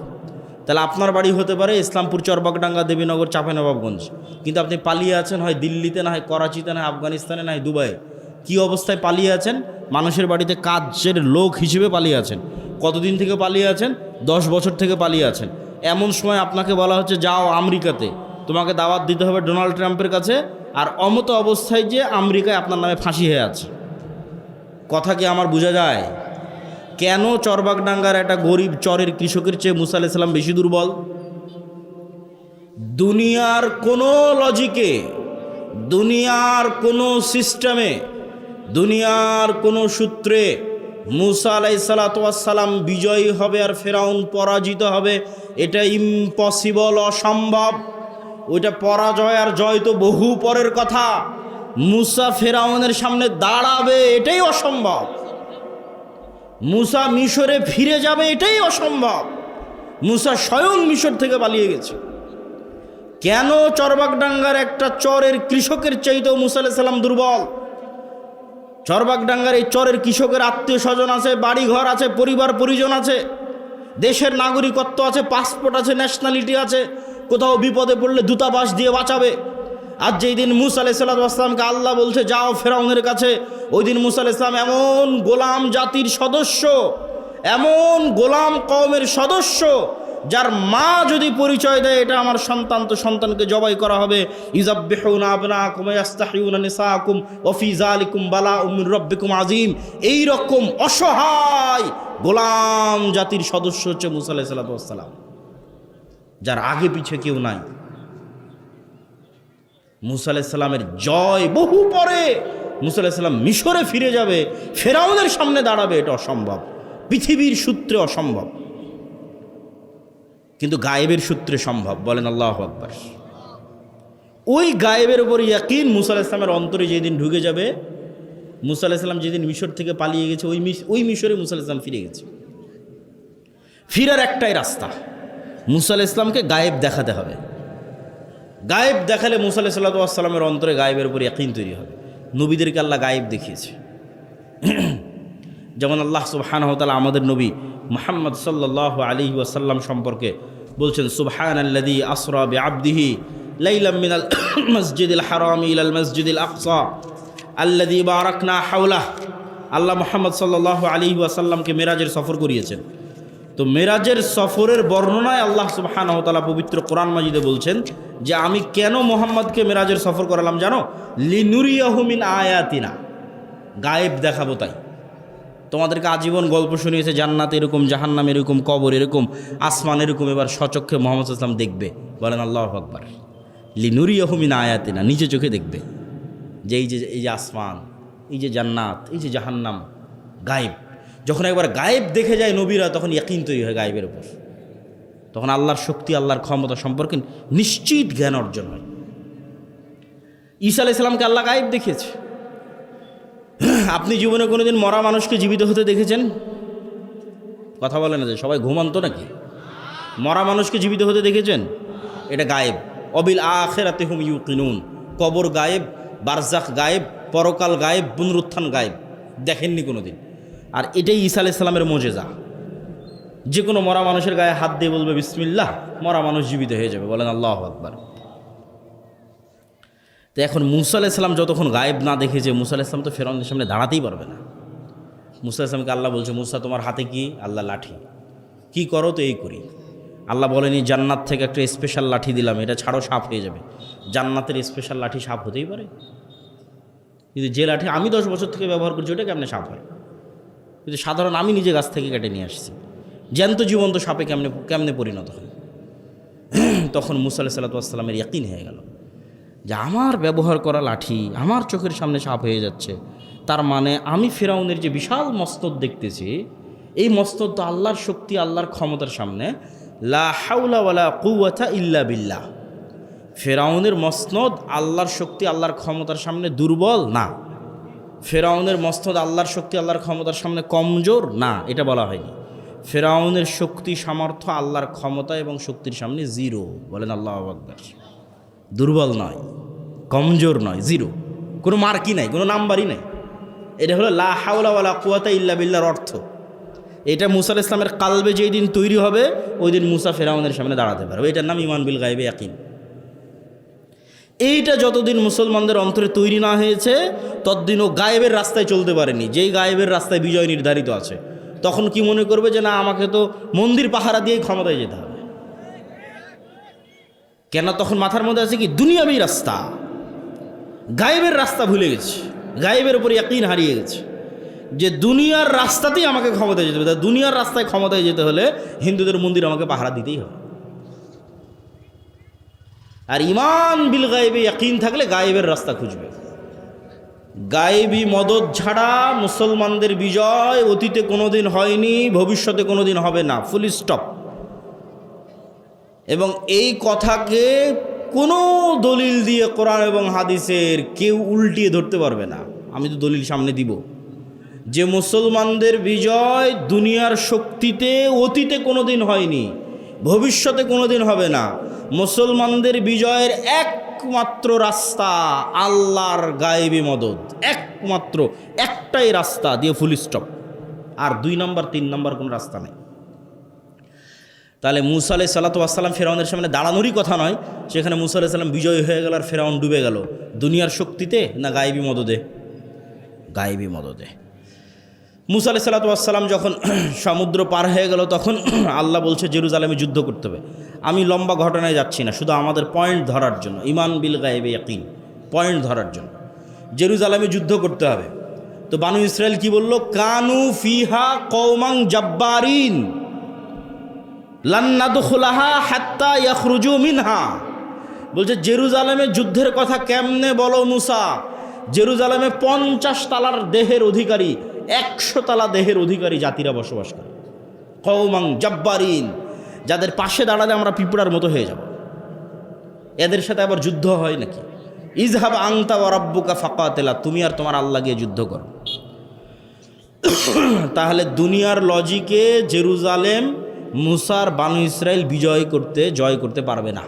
তাহলে আপনার বাড়ি হতে পারে ইসলামপুর চরবাগডাঙ্গা দেবীনগর চাঁপাইনবাবগঞ্জ, কিন্তু আপনি পালিয়ে আছেন হয় দিল্লিতে, না হয় করাচিতে, না হয় আফগানিস্তানে, না হয় দুবাইয়ে। কি অবস্থায় পালিয়ে আছেন? মানুষের বাড়িতে কাজের লোক হিসেবে পালিয়ে আছেন। কতদিন থেকে পালিয়ে আছেন? 10 বছর থেকে পালিয়ে আছেন। এমন সময় আপনাকে বলা হচ্ছে যাও আমেরিকাতে, তোমাকে দাওয়াত দিতে হবে ডোনাল্ড ট্রাম্পের কাছে, আর অমতো অবস্থায় যে আমেরিকায় আপনার নামে ফাঁসি হয়ে আছে। কথা কি আমার বোঝা যায়? কেন চরবাগডাঙ্গার একটা গরিব চরের কৃষকের চেয়ে মুসা আলাইহিস সালাম বেশি দুর্বল? দুনিয়ার কোনো লজিকে, দুনিয়ার কোনো সিস্টেমে, দুনিয়ার কোনো সূত্রে মুসা আলাইহিসসালাম বিজয়ী হবে আর ফেরাউন পরাজিত হবে, এটা ইম্পসিবল, অসম্ভব। ওইটা পরাজয় আর জয় তো বহু পরের কথা। মুসা ফেরাউনের সামনে দাঁড়াবে এটাই অসম্ভব। মুসা মিশরে ফিরে যাবে এটাই অসম্ভব। মুসা স্বয়ং মিশর থেকে পালিয়ে গেছে। কেন চরবাগডাঙ্গার একটা চরের কৃষকের চাইতেও মুসা আলাইহিস সালাম দুর্বল? চরবাগডাঙ্গার এই চরের কৃষকের আত্মীয় স্বজন আছে, বাড়িঘর আছে, পরিবার পরিজন আছে, দেশের নাগরিকত্ব আছে, পাসপোর্ট আছে, ন্যাশনালিটি আছে, কোথাও বিপদে পড়লে দূতাবাস দিয়ে বাঁচাবে। আর যেই দিন মুসা আলাইহিস সালামকে আল্লাহ বলছে যাও ফেরাউনের কাছে, ওই দিন মুসা আলাইহিস সালাম এমন গোলাম জাতির সদস্য, এমন গোলাম কওমের সদস্য, যার মা যদি পরিচয় দেয় এটা আমার সন্তান, তো সন্তানকে জবাই করা হবে। ইযাববিহুনা আবনাকুম ওয়া ইস্তাহয়ুনা নিসাকুম ওয়া ফি যালিকুম বালাউম মির রাব্বিকুম আযীম। এই রকম অসহায় গোলাম জাতির সদস্য হচ্ছে মুসা আলাইহিস সালাম, যার আগে পিছে কেউ নাই। মুসা আলাইহিস সালামের জয় বহু পরে। মুসা আলাইহিস সালাম মিশরে ফিরে যাবে, ফেরাউনের সামনে দাঁড়াবে, এটা অসম্ভব, পৃথিবীর সূত্রে অসম্ভব, কিন্তু গায়েবের সূত্রে সম্ভব। বলেন আল্লাহু আকবার। ওই গায়েবের উপর ইয়াকিন মুসা আলাইহিস সালামের অন্তরে যেদিন ঢুকে যাবে, মুসা আলাইহিস সালাম যেদিন মিশর থেকে পালিয়ে গেছে, ওই মিশরে মুসা আলাইহিস সালাম ফিরে গেছে। ফিরার একটাই রাস্তা, মুসা আলাইহিস সালামকে গায়েব দেখাতে হবে। গায়েব দেখালে মুসা আলাইহিস সালামের অন্তরে গায়েবের উপর ইয়াকিন তৈরি হবে। নবীদেরকে আল্লাহ গায়েব দেখিয়েছে। যেমন আল্লাহ সুবহানাহু ওয়া তাআলা আমাদের নবী মুহাম্মদ সাল্লাল্লাহু আলাইহি ওয়াসাল্লাম সম্পর্কে বলছেন, সুবহানাল্লাযী আসরা বিআবদিহি লাইলাম মিনাল মসজিদিল হারাম ইলাল মসজিদিল আকসা আল্লাযী বারাকনা হাওলাহু। আল্লাহ মুহাম্মদ সাল্লাল্লাহু আলাইহি ওয়াসাল্লামকে মেরাজের সফর করিয়েছেন। তো মেরাজের সফরের বর্ণনায় আল্লাহ সুবহানাহু ওয়া তাআলা পবিত্র কোরআন মাজিদে বলছেন যে আমি কেন মুহাম্মদকে মেরাজের সফর করালাম জানো? লিনুরিয়াহু মিন আয়াতিনা, গায়েব দেখাবো তাই। তোমাদেরকে আজীবন গল্প শুনিয়েছে জান্নাত এরকম, জাহান্নাম এরকম, কবর এরকম, আসমান এরকম, এবার সচক্ষে মুহাম্মদ সাল্লাল্লাহু আলাইহি ওয়াসাল্লাম দেখবে। বলেন আল্লাহু আকবার। লিনুরিয়াহু মিন আয়াতিনা, নিজে চোখে দেখবে যে এই যে আসমান, এই যে জান্নাত, এই যে জাহান্নাম, গায়েব। যখন একবার গায়েব দেখে যায় নবীরা, তখন ইয়াকিন তৈরি হয় গায়েবের উপর। তখন আল্লাহর শক্তি, আল্লাহর ক্ষমতা সম্পর্কে নিশ্চিত জ্ঞান অর্জন হয়। ঈসা আলাইহিস সালামকে আল্লাহ গায়েব দেখিয়েছে। আপনি জীবনে কোনোদিন মরা মানুষকে জীবিত হতে দেখেছেন? কথা বলে না যে সবাই ঘুমান্ত নাকি? মরা মানুষকে জীবিত হতে দেখেছেন? এটা গায়েব। অবিল আখিরাতি হুম ইউকিনুন। কবর গায়েব, বারজাখ গায়েব, পরকাল গায়েব, পুনরুত্থান গায়েব, দেখেননি কোনোদিন। আর এটাই ঈসা আলাইহিস সালামের মুজিজা। যে কোনো মরা মানুষের গায়ে হাত দিয়ে বলবে বিসমিল্লাহ, মরা মানুষ জীবিত হয়ে যাবে। বলেন আল্লাহু আকবার। তো এখন মুসা আলাইহিস সালাম যতক্ষণ গায়েব না দেখেছে, মুসা আলাইহিস সালাম তো ফেরাউনের সামনে দাঁড়াতেই পারবে না। মুসা আলাইহিস সালামকে আল্লাহ বলছে, মুসা তোমার হাতে কি? আল্লাহ লাঠি। কি করো? তো এই করি। আল্লাহ বলেনি জান্নাত থেকে একটা স্পেশাল লাঠি দিলাম, এটা ছাড়ো সাপ হয়ে যাবে। জান্নাতের স্পেশাল লাঠি সাপ হতেই পারে? কিন্তু যে লাঠি আমি 10 বছর থেকে ব্যবহার করছি ওটা কেমনে সাপ হয়? কিন্তু সাধারণ আমি নিজে গাছ থেকে কেটে নিয়ে আসছি, জ্যান্ত জীবন্ত সাপে কেমনে পরিণত হয়? তখন মুসা আলাইহিস সালামের ইয়াকিন হয়ে গেল যে আমার ব্যবহার করা লাঠি আমার চোখের সামনে সাপ হয়ে যাচ্ছে, তার মানে আমি ফেরাউনের যে বিশাল মস্তদ দেখতেছি, এই মস্তদ তো আল্লাহর শক্তি, আল্লাহর ক্ষমতার সামনে লা হাওলা ওয়ালা কুওয়াতা ইল্লা বিল্লাহ। ফেরাউনের মসনদ আল্লাহর শক্তি, আল্লাহর ক্ষমতার সামনে দুর্বল না। ফেরাউনের মসনদ আল্লাহর শক্তি, আল্লাহর ক্ষমতার সামনে কমজোর না, এটা বলা হয়নি। ফেরাউনের শক্তি, সামর্থ্য, আল্লাহর ক্ষমতা এবং শক্তির সামনে জিরো। বলেন আল্লাহু আকবার। দুর্বল নয়, কমজোর নয়, জিরো, কোনো মার্কই নাই, কোনো নাম্বারই নাই। এটা হলো লা হাওলা ওয়ালা কুওয়াতা ইল্লা বিল্লাহর অর্থ। এটা মুসা আলাইহিস সালামের কালবে যেই দিন তৈরি হবে, ওই দিন মুসা ফেরাউনের সামনে দাঁড়াতে পারবে। এটার নাম ঈমান বিল গায়বে ইয়াকিন। এইটা যতদিন মুসলমানদের অন্তরে তৈরি না হয়েছে ততদিন ও গায়েবের রাস্তায় চলতে পারেনি। যেই গায়েবের রাস্তায় বিজয় নির্ধারিত আছে, তখন কি মনে করবে যে না, আমাকে তো মন্দির পাহারা দিয়েই ক্ষমতায় যেতে হবে। কেন? তখন মাথার মধ্যে আছে কি, দুনিয়াবী রাস্তা, গায়েবের রাস্তা ভুলে গেছে, গায়েবের উপর ইয়াকিন হারিয়ে গেছে যে দুনিয়ার রাস্তাতেই আমাকে ক্ষমতায় যেতে হবে। দুনিয়ার রাস্তায় ক্ষমতায় যেতে হলে হিন্দুদের মন্দির আমাকে পাহারা দিতেই হবে। আর ইমান বিল গায়েবে ইয়াকিন থাকলে গায়েবের রাস্তা খুঁজবে। গায়েবী মদদ ছাড়া মুসলমানদের বিজয় অতীতে কোনোদিন হয়নি, ভবিষ্যতে কোনোদিন হবে না, ফুল স্টপ। এবং এই কথাকে কোনো দলিল দিয়ে কোরআন এবং হাদিসের কেউ উল্টিয়ে ধরতে পারবে না। আমি তো দলিল সামনে দিব যে মুসলমানদের বিজয় দুনিয়ার শক্তিতে অতীতে কোনোদিন হয়নি, ভবিষ্যতে কোনোদিন হবে না। মুসলমানদের বিজয়ের একমাত্র রাস্তা আল্লাহর গায়েবী মদদ, একমাত্র একটাই রাস্তা, দিয়ে ফুল স্টপ। আর 2 নম্বর 3 নম্বর কোনো রাস্তা নেই। তাহলে মুসা আলাইহিস সালাতু ওয়াস সালাম ফেরাউনের সামনে দাঁড়ানোরই কথা নয়। সেখানে মুসা আলাইহিস সালাম বিজয় হয়ে গেল আর ফেরাউন ডুবে গেল। দুনিয়ার শক্তিতে না গায়েবী মদদে? গায়েবী মদদে। মুসা আলাইহিস সালাতু ওয়াস সালাম যখন সমুদ্র পার হয়ে গেল, তখন আল্লাহ বলছে জেরুজালেমে যুদ্ধ করতে হবে। আমি লম্বা ঘটনায় যাচ্ছি না, শুধু আমাদের পয়েন্ট ধরার জন্য, ইমান বিল গায়েবে ইয়াকিন, পয়েন্ট ধরার জন্য জেরুজালেমে যুদ্ধ করতে হবে। তো বানু ইসরাইল কি বলল? কানু ফিহা কওমান জাব্বারিন লান নাদখুলাহা হাত্তা ইয়াখরুজু মিনহা। বলছে জেরুজালেমে যুদ্ধের কথা কেমনে বলো মুসা? জেরুজালেমে 50 তালার দেহের অধিকারী, 100 তালা দেহের অধিকারী জাতিরা বসবাস করে। কওমান জাব্বারিন, যাদের পাশে দাঁড়ালে আমরা পিঁপড়ার মতো হয়ে যাব। এদের সাথে আবার যুদ্ধ হয় নাকি? ইজহাব আনতা ওয়া রাব্বুকা ফাকাতিলা, তুমি আর তোমার আল্লাহ গিয়ে যুদ্ধ করো। তাহলে দুনিয়ার লজিকে জেরুজালেম মুসার বানু ইসরাইল জয় করতে পারবে না।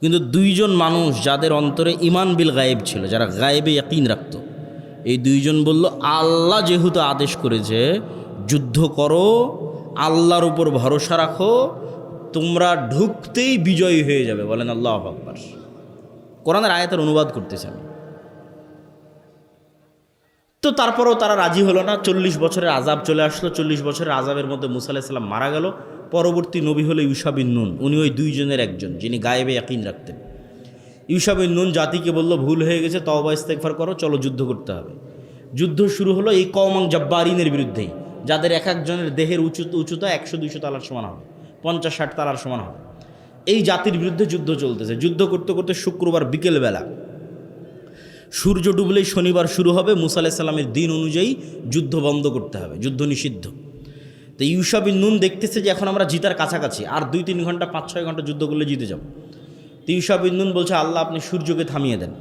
কিন্তু 2 জন মানুষ যাদের অন্তরে ইমান বিল গায়েব ছিল, যারা গায়েবে ইয়াকিন রাখত, এই 2 জন বলল আল্লাহ যেহেতু আদেশ করেছে যুদ্ধ করো, আল্লাহর উপর ভরসা রাখো, তোমরা ঢুকতেই বিজয়ী হয়ে যাবে। বলেন আল্লাহু আকবার। কোরআনের আয়াতের অনুবাদ করতেছে আমি। তো তারপরেও তারা রাজি হলো না। 40 বছরের আযাব চলে আসলো। 40 বছরের আযাবের মধ্যে মুসা আলাইহিস সালাম মারা গেল। পরবর্তী নবী হলো ইউশা বিন নুন। উনি ওই 2 জনের একজন, যিনি গায়েবে ইয়াকিন রাখতেন। ইউশা বিন নুন জাতিকে বলল ভুল হয়ে গেছে, তওবা ইস্তেগফার করো, চলো যুদ্ধ করতে হবে। যুদ্ধ শুরু হলো এই কওমান জাব্বারিনের বিরুদ্ধেই, যাদের এক একজনের দেহের উচ্চতা 100-200 তালার সমান হবে, 50-60 তালার সমান হবে। এই জাতির বিরুদ্ধে যুদ্ধ চলতেছে। যুদ্ধ করতে করতে শুক্রবার বিকেলবেলা, সূর্য ডুবলেই শনিবার শুরু হবে। মুসা আলাইহিস সালামের দিন অনুযায়ী যুদ্ধ বন্ধ করতে হবে, যুদ্ধ নিষিদ্ধ। তো ইউশা বিন নুন দেখতেছে যে এখন আমরা জিতার কাছাকাছি, আর 2-3 ঘন্টা 5-6 ঘন্টা যুদ্ধ করলে জিতে যাব। তো ইউশা বিন নুন বলছে আল্লাহ আপনি সূর্যকে থামিয়ে দেন।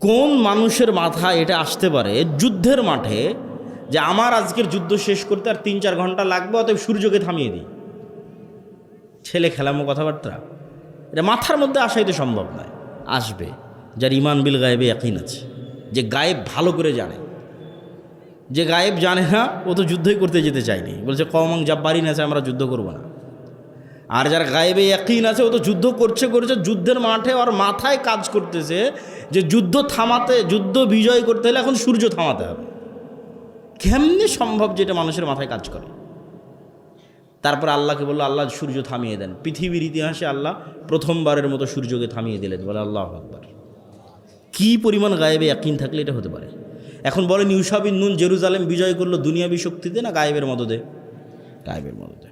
কোন মানুষের মাথায় এটা আসতে পারে যুদ্ধের মাঠে যে আমার আজকের যুদ্ধ শেষ করতে আর 3-4 ঘন্টা লাগবে, অতএব সূর্যকে থামিয়ে দিই? ছেলে খেলামো কথাবার্তা, এটা মাথার মধ্যে আসাই তো সম্ভব নয়। আসবে যার ইমান বিল গায়েবে ইয়াকিন আছে, যে গায়েব ভালো করে জানে। যে গায়েব জানে না ও তো যুদ্ধই করতে যেতে চায়নি, বলছে কওমান জাব্বারিন আছে, আমরা যুদ্ধ করব না। আর যার গায়েবে ইয়াকিন আছে ও তো যুদ্ধ করছে, যুদ্ধের মাঠে আর মাথায় কাজ করতেছে যে যুদ্ধ বিজয় করতে হলে এখন সূর্য থামাতে হবে। কেমনি সম্ভব যেটা মানুষের মাথায় কাজ করে? তারপর আল্লাহকে বললো আল্লাহ সূর্য থামিয়ে দেন। পৃথিবীর ইতিহাসে আল্লাহ প্রথমবারের মতো সূর্যকে থামিয়ে দিলেন। বলে আল্লাহু আকবার। কী পরিমাণ গায়েবে ইয়াকিন থাকলে এটা হতে পারে? এখন বলেন ইউশা বিন নুন জেরুজালেম বিজয় করলো দুনিয়াবী শক্তিতে না গায়েবের মদদে? গায়েবের মদদে।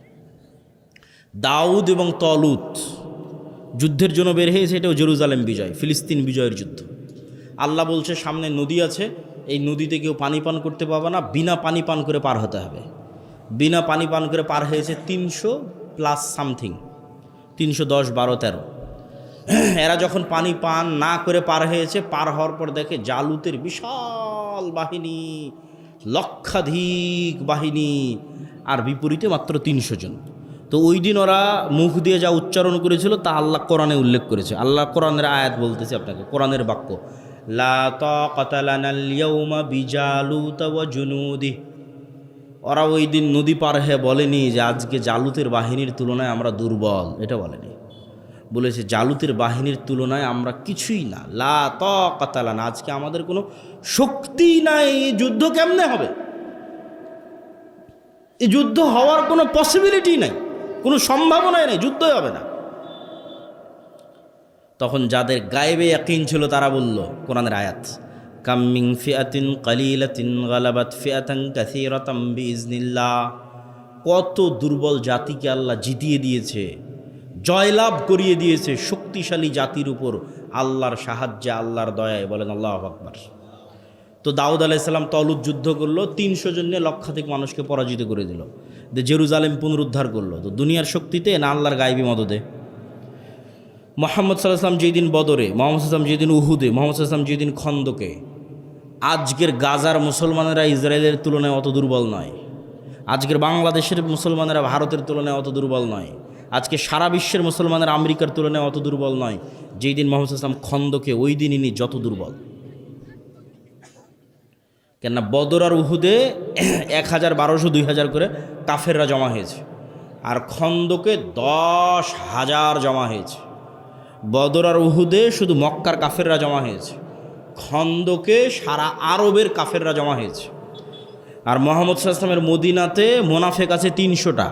দাউদ এবং তলুত যুদ্ধের জন্য বের হয়েছে, এটাও জেরুজালেম বিজয়, ফিলিস্তিন বিজয়ের যুদ্ধ। আল্লাহ বলছে সামনে নদী আছে, এই নদীতে কেউ পানি পান করতে পারবে না, বিনা পানি পান করে পার হতে হবে। বিনা পানি পান করে পার হয়েছে 300+ সামথিং, 310, 12, 13। এরা যখন পানি পান না করে পার হয়েছে, পার হওয়ার পর দেখে জালুতের বিশাল বাহিনী, লক্ষাধিক বাহিনী, আর বিপরীতে মাত্র 300 জন। তো ওই দিন ওরা মুখ দিয়ে যা উচ্চারণ করেছিল তা আল্লাহ কোরআনে উল্লেখ করেছে। আল্লাহ কোরআনের আয়াত বলতেছে আপনাকে, কোরআনের বাক্য, লা তাকাতা লানাল ইয়াউমা বিজালুতা ওয়া জুনুদি। ওরা ওই দিন নদী পার হয়ে বলেনি যে আজকে জালুতের বাহিনীর তুলনায় আমরা দুর্বল, এটা বলেনি। বলেছে জালুতের বাহিনীর তুলনায় আমরা কিছুই না, লা তাকাতা লানা, আজকে আমাদের কোনো শক্তি নাই, এই যুদ্ধ কেমনে হবে, এই যুদ্ধ হওয়ার কোনো পসিবিলিটি নাই, কোনো সম্ভাবনাই নেই, যুদ্ধই হবে না। তখন যাদের গায়েবে ইয়াকিন ছিল তারা বলল, কোরআনের আয়াত, কাম মিন ফিআতিন কালিলাতিন গালাবাত ফিআতান কাসীরাতাম বিইজনিল্লাহ, কত দুর্বল জাতিকে আল্লাহ জিতিয়ে দিয়েছে, জয়লাভ করিয়ে দিয়েছে শক্তিশালী জাতির উপর আল্লাহর সাহায্যে, আল্লাহর দয়ায়। বলেন আল্লাহু আকবার। তো দাউদ আলাইহিস সালাম তলুত যুদ্ধ করলো, 300 জন নিয়ে লক্ষাধিক মানুষকে পরাজিত করে দিল, জেরুজালেম পুনরুদ্ধার করলো। তো দুনিয়ার শক্তিতে না আল্লাহর গায়েবী মদদে? মুহাম্মদ সাল্লাল্লাহু আলাইহি ওয়াসাল্লাম যেদিন বদরে, মুহাম্মদ সাল্লাল্লাহু আলাইহি ওয়াসাল্লাম যেদিন উহুদে, মুহাম্মদ সাল্লাল্লাহু আলাইহি ওয়াসাল্লাম যেদিন খন্দকে, আজকের গাজার মুসলমানেরা ইসরায়েলের তুলনায় অত দুর্বল নয়, আজকের বাংলাদেশের মুসলমানেরা ভারতের তুলনায় অত দুর্বল নয়, আজকে সারা বিশ্বের মুসলমানেরা আমেরিকার তুলনায় অত দুর্বল নয় যেই দিন মুহাম্মদ সাল্লাল্লাহু আলাইহি ওয়াসাল্লাম খন্দকে, ওই দিন ইনি যত দুর্বল। কেননা বদর আর উহুদে 1000, 1200, 2000 করে কাফেররা জমা হয়েছে, আর খন্দকে 10,000 জমা হয়েছে। বদর আর উহুদে শুধু মক্কার কাফেররা জমা হয়েছে, খন্দকে সারা আরবের কাফেররা জমা হয়েছে। আর মুহাম্মদ সাল্লাল্লাহু আলাইহি ওয়াসাল্লামের মদিনাতে মোনাফেক আছে 300টা,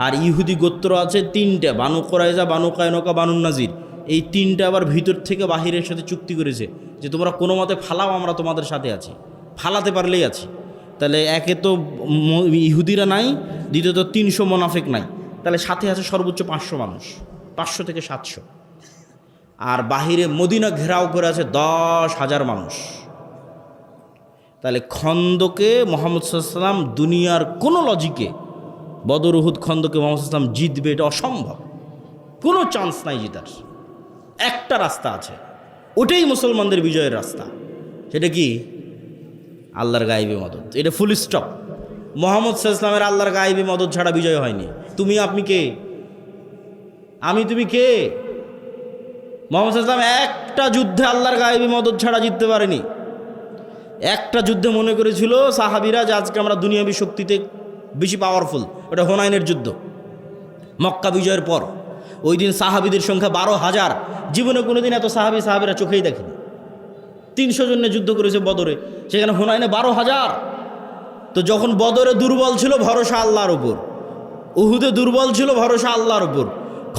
আর ইহুদি গোত্র আছে 3টে, বানু কুরাইজা, বানু কায়নুকা, বানু নাজির। এই 3টে আবার ভিতর থেকে বাহিরের সাথে চুক্তি করেছে যে তোমরা কোনো মতে ফালাও, আমরা তোমাদের সাথে আছি, ফালাতে পারলেই আছি। তাহলে একে তো ইহুদিরা নাই, দ্বিতীয়ত 300 মোনাফেক নাই, তাহলে সাথে আছে সর্বোচ্চ 500 মানুষ, 500 থেকে 700। আর বাহিরে মদিনা ঘেরাও করে আছে 10,000 মানুষ। তাহলে খন্দকে মুহাম্মদ সাল্লাল্লাহু আলাইহি ওয়াসাল্লাম দুনিয়ার কোনো লজিকে বদর উহুদ খন্দকে মুহাম্মদ সাল্লাল্লাহু আলাইহি ওয়াসাল্লাম জিতবে, এটা অসম্ভব, কোনো চান্স নাই জিতার। একটা রাস্তা আছে, ওটাই মুসলমানদের বিজয়ের রাস্তা। সেটা কি? আল্লাহর গায়েবী মদদ। এটা ফুল স্টপ। মুহাম্মদ সাল্লাল্লাহু আলাইহি ওয়াসাল্লামের আল্লাহর গায়েবী মদদ ছাড়া বিজয় হয়নি। তুমি আপনি কে? আমি তুমি কে? মুহাম্মদ সাল্লাল্লাহু আলাইহি ওয়াসাল্লাম একটা যুদ্ধে আল্লাহর গায়েবী মদদ ছাড়া জিততে পারেনি। একটা যুদ্ধে মনে করেছিল সাহাবীরা যে আজকে আমরা দুনিয়াবী শক্তিতে বেশি পাওয়ারফুল, ওটা হুনাইনের যুদ্ধ, মক্কা বিজয়ের পর। ওই দিন সাহাবীদের সংখ্যা 12,000, জীবনে কোনোদিন এত সাহাবীরা চোখেই দেখেনি। 300 জনে যুদ্ধ করেছে বদরে, সেখানে হুনাইনে 12,000। তো যখন বদরে দুর্বল ছিল, ভরসা আল্লাহর উপর, উহুদে দুর্বল ছিল, ভরসা আল্লাহর উপর,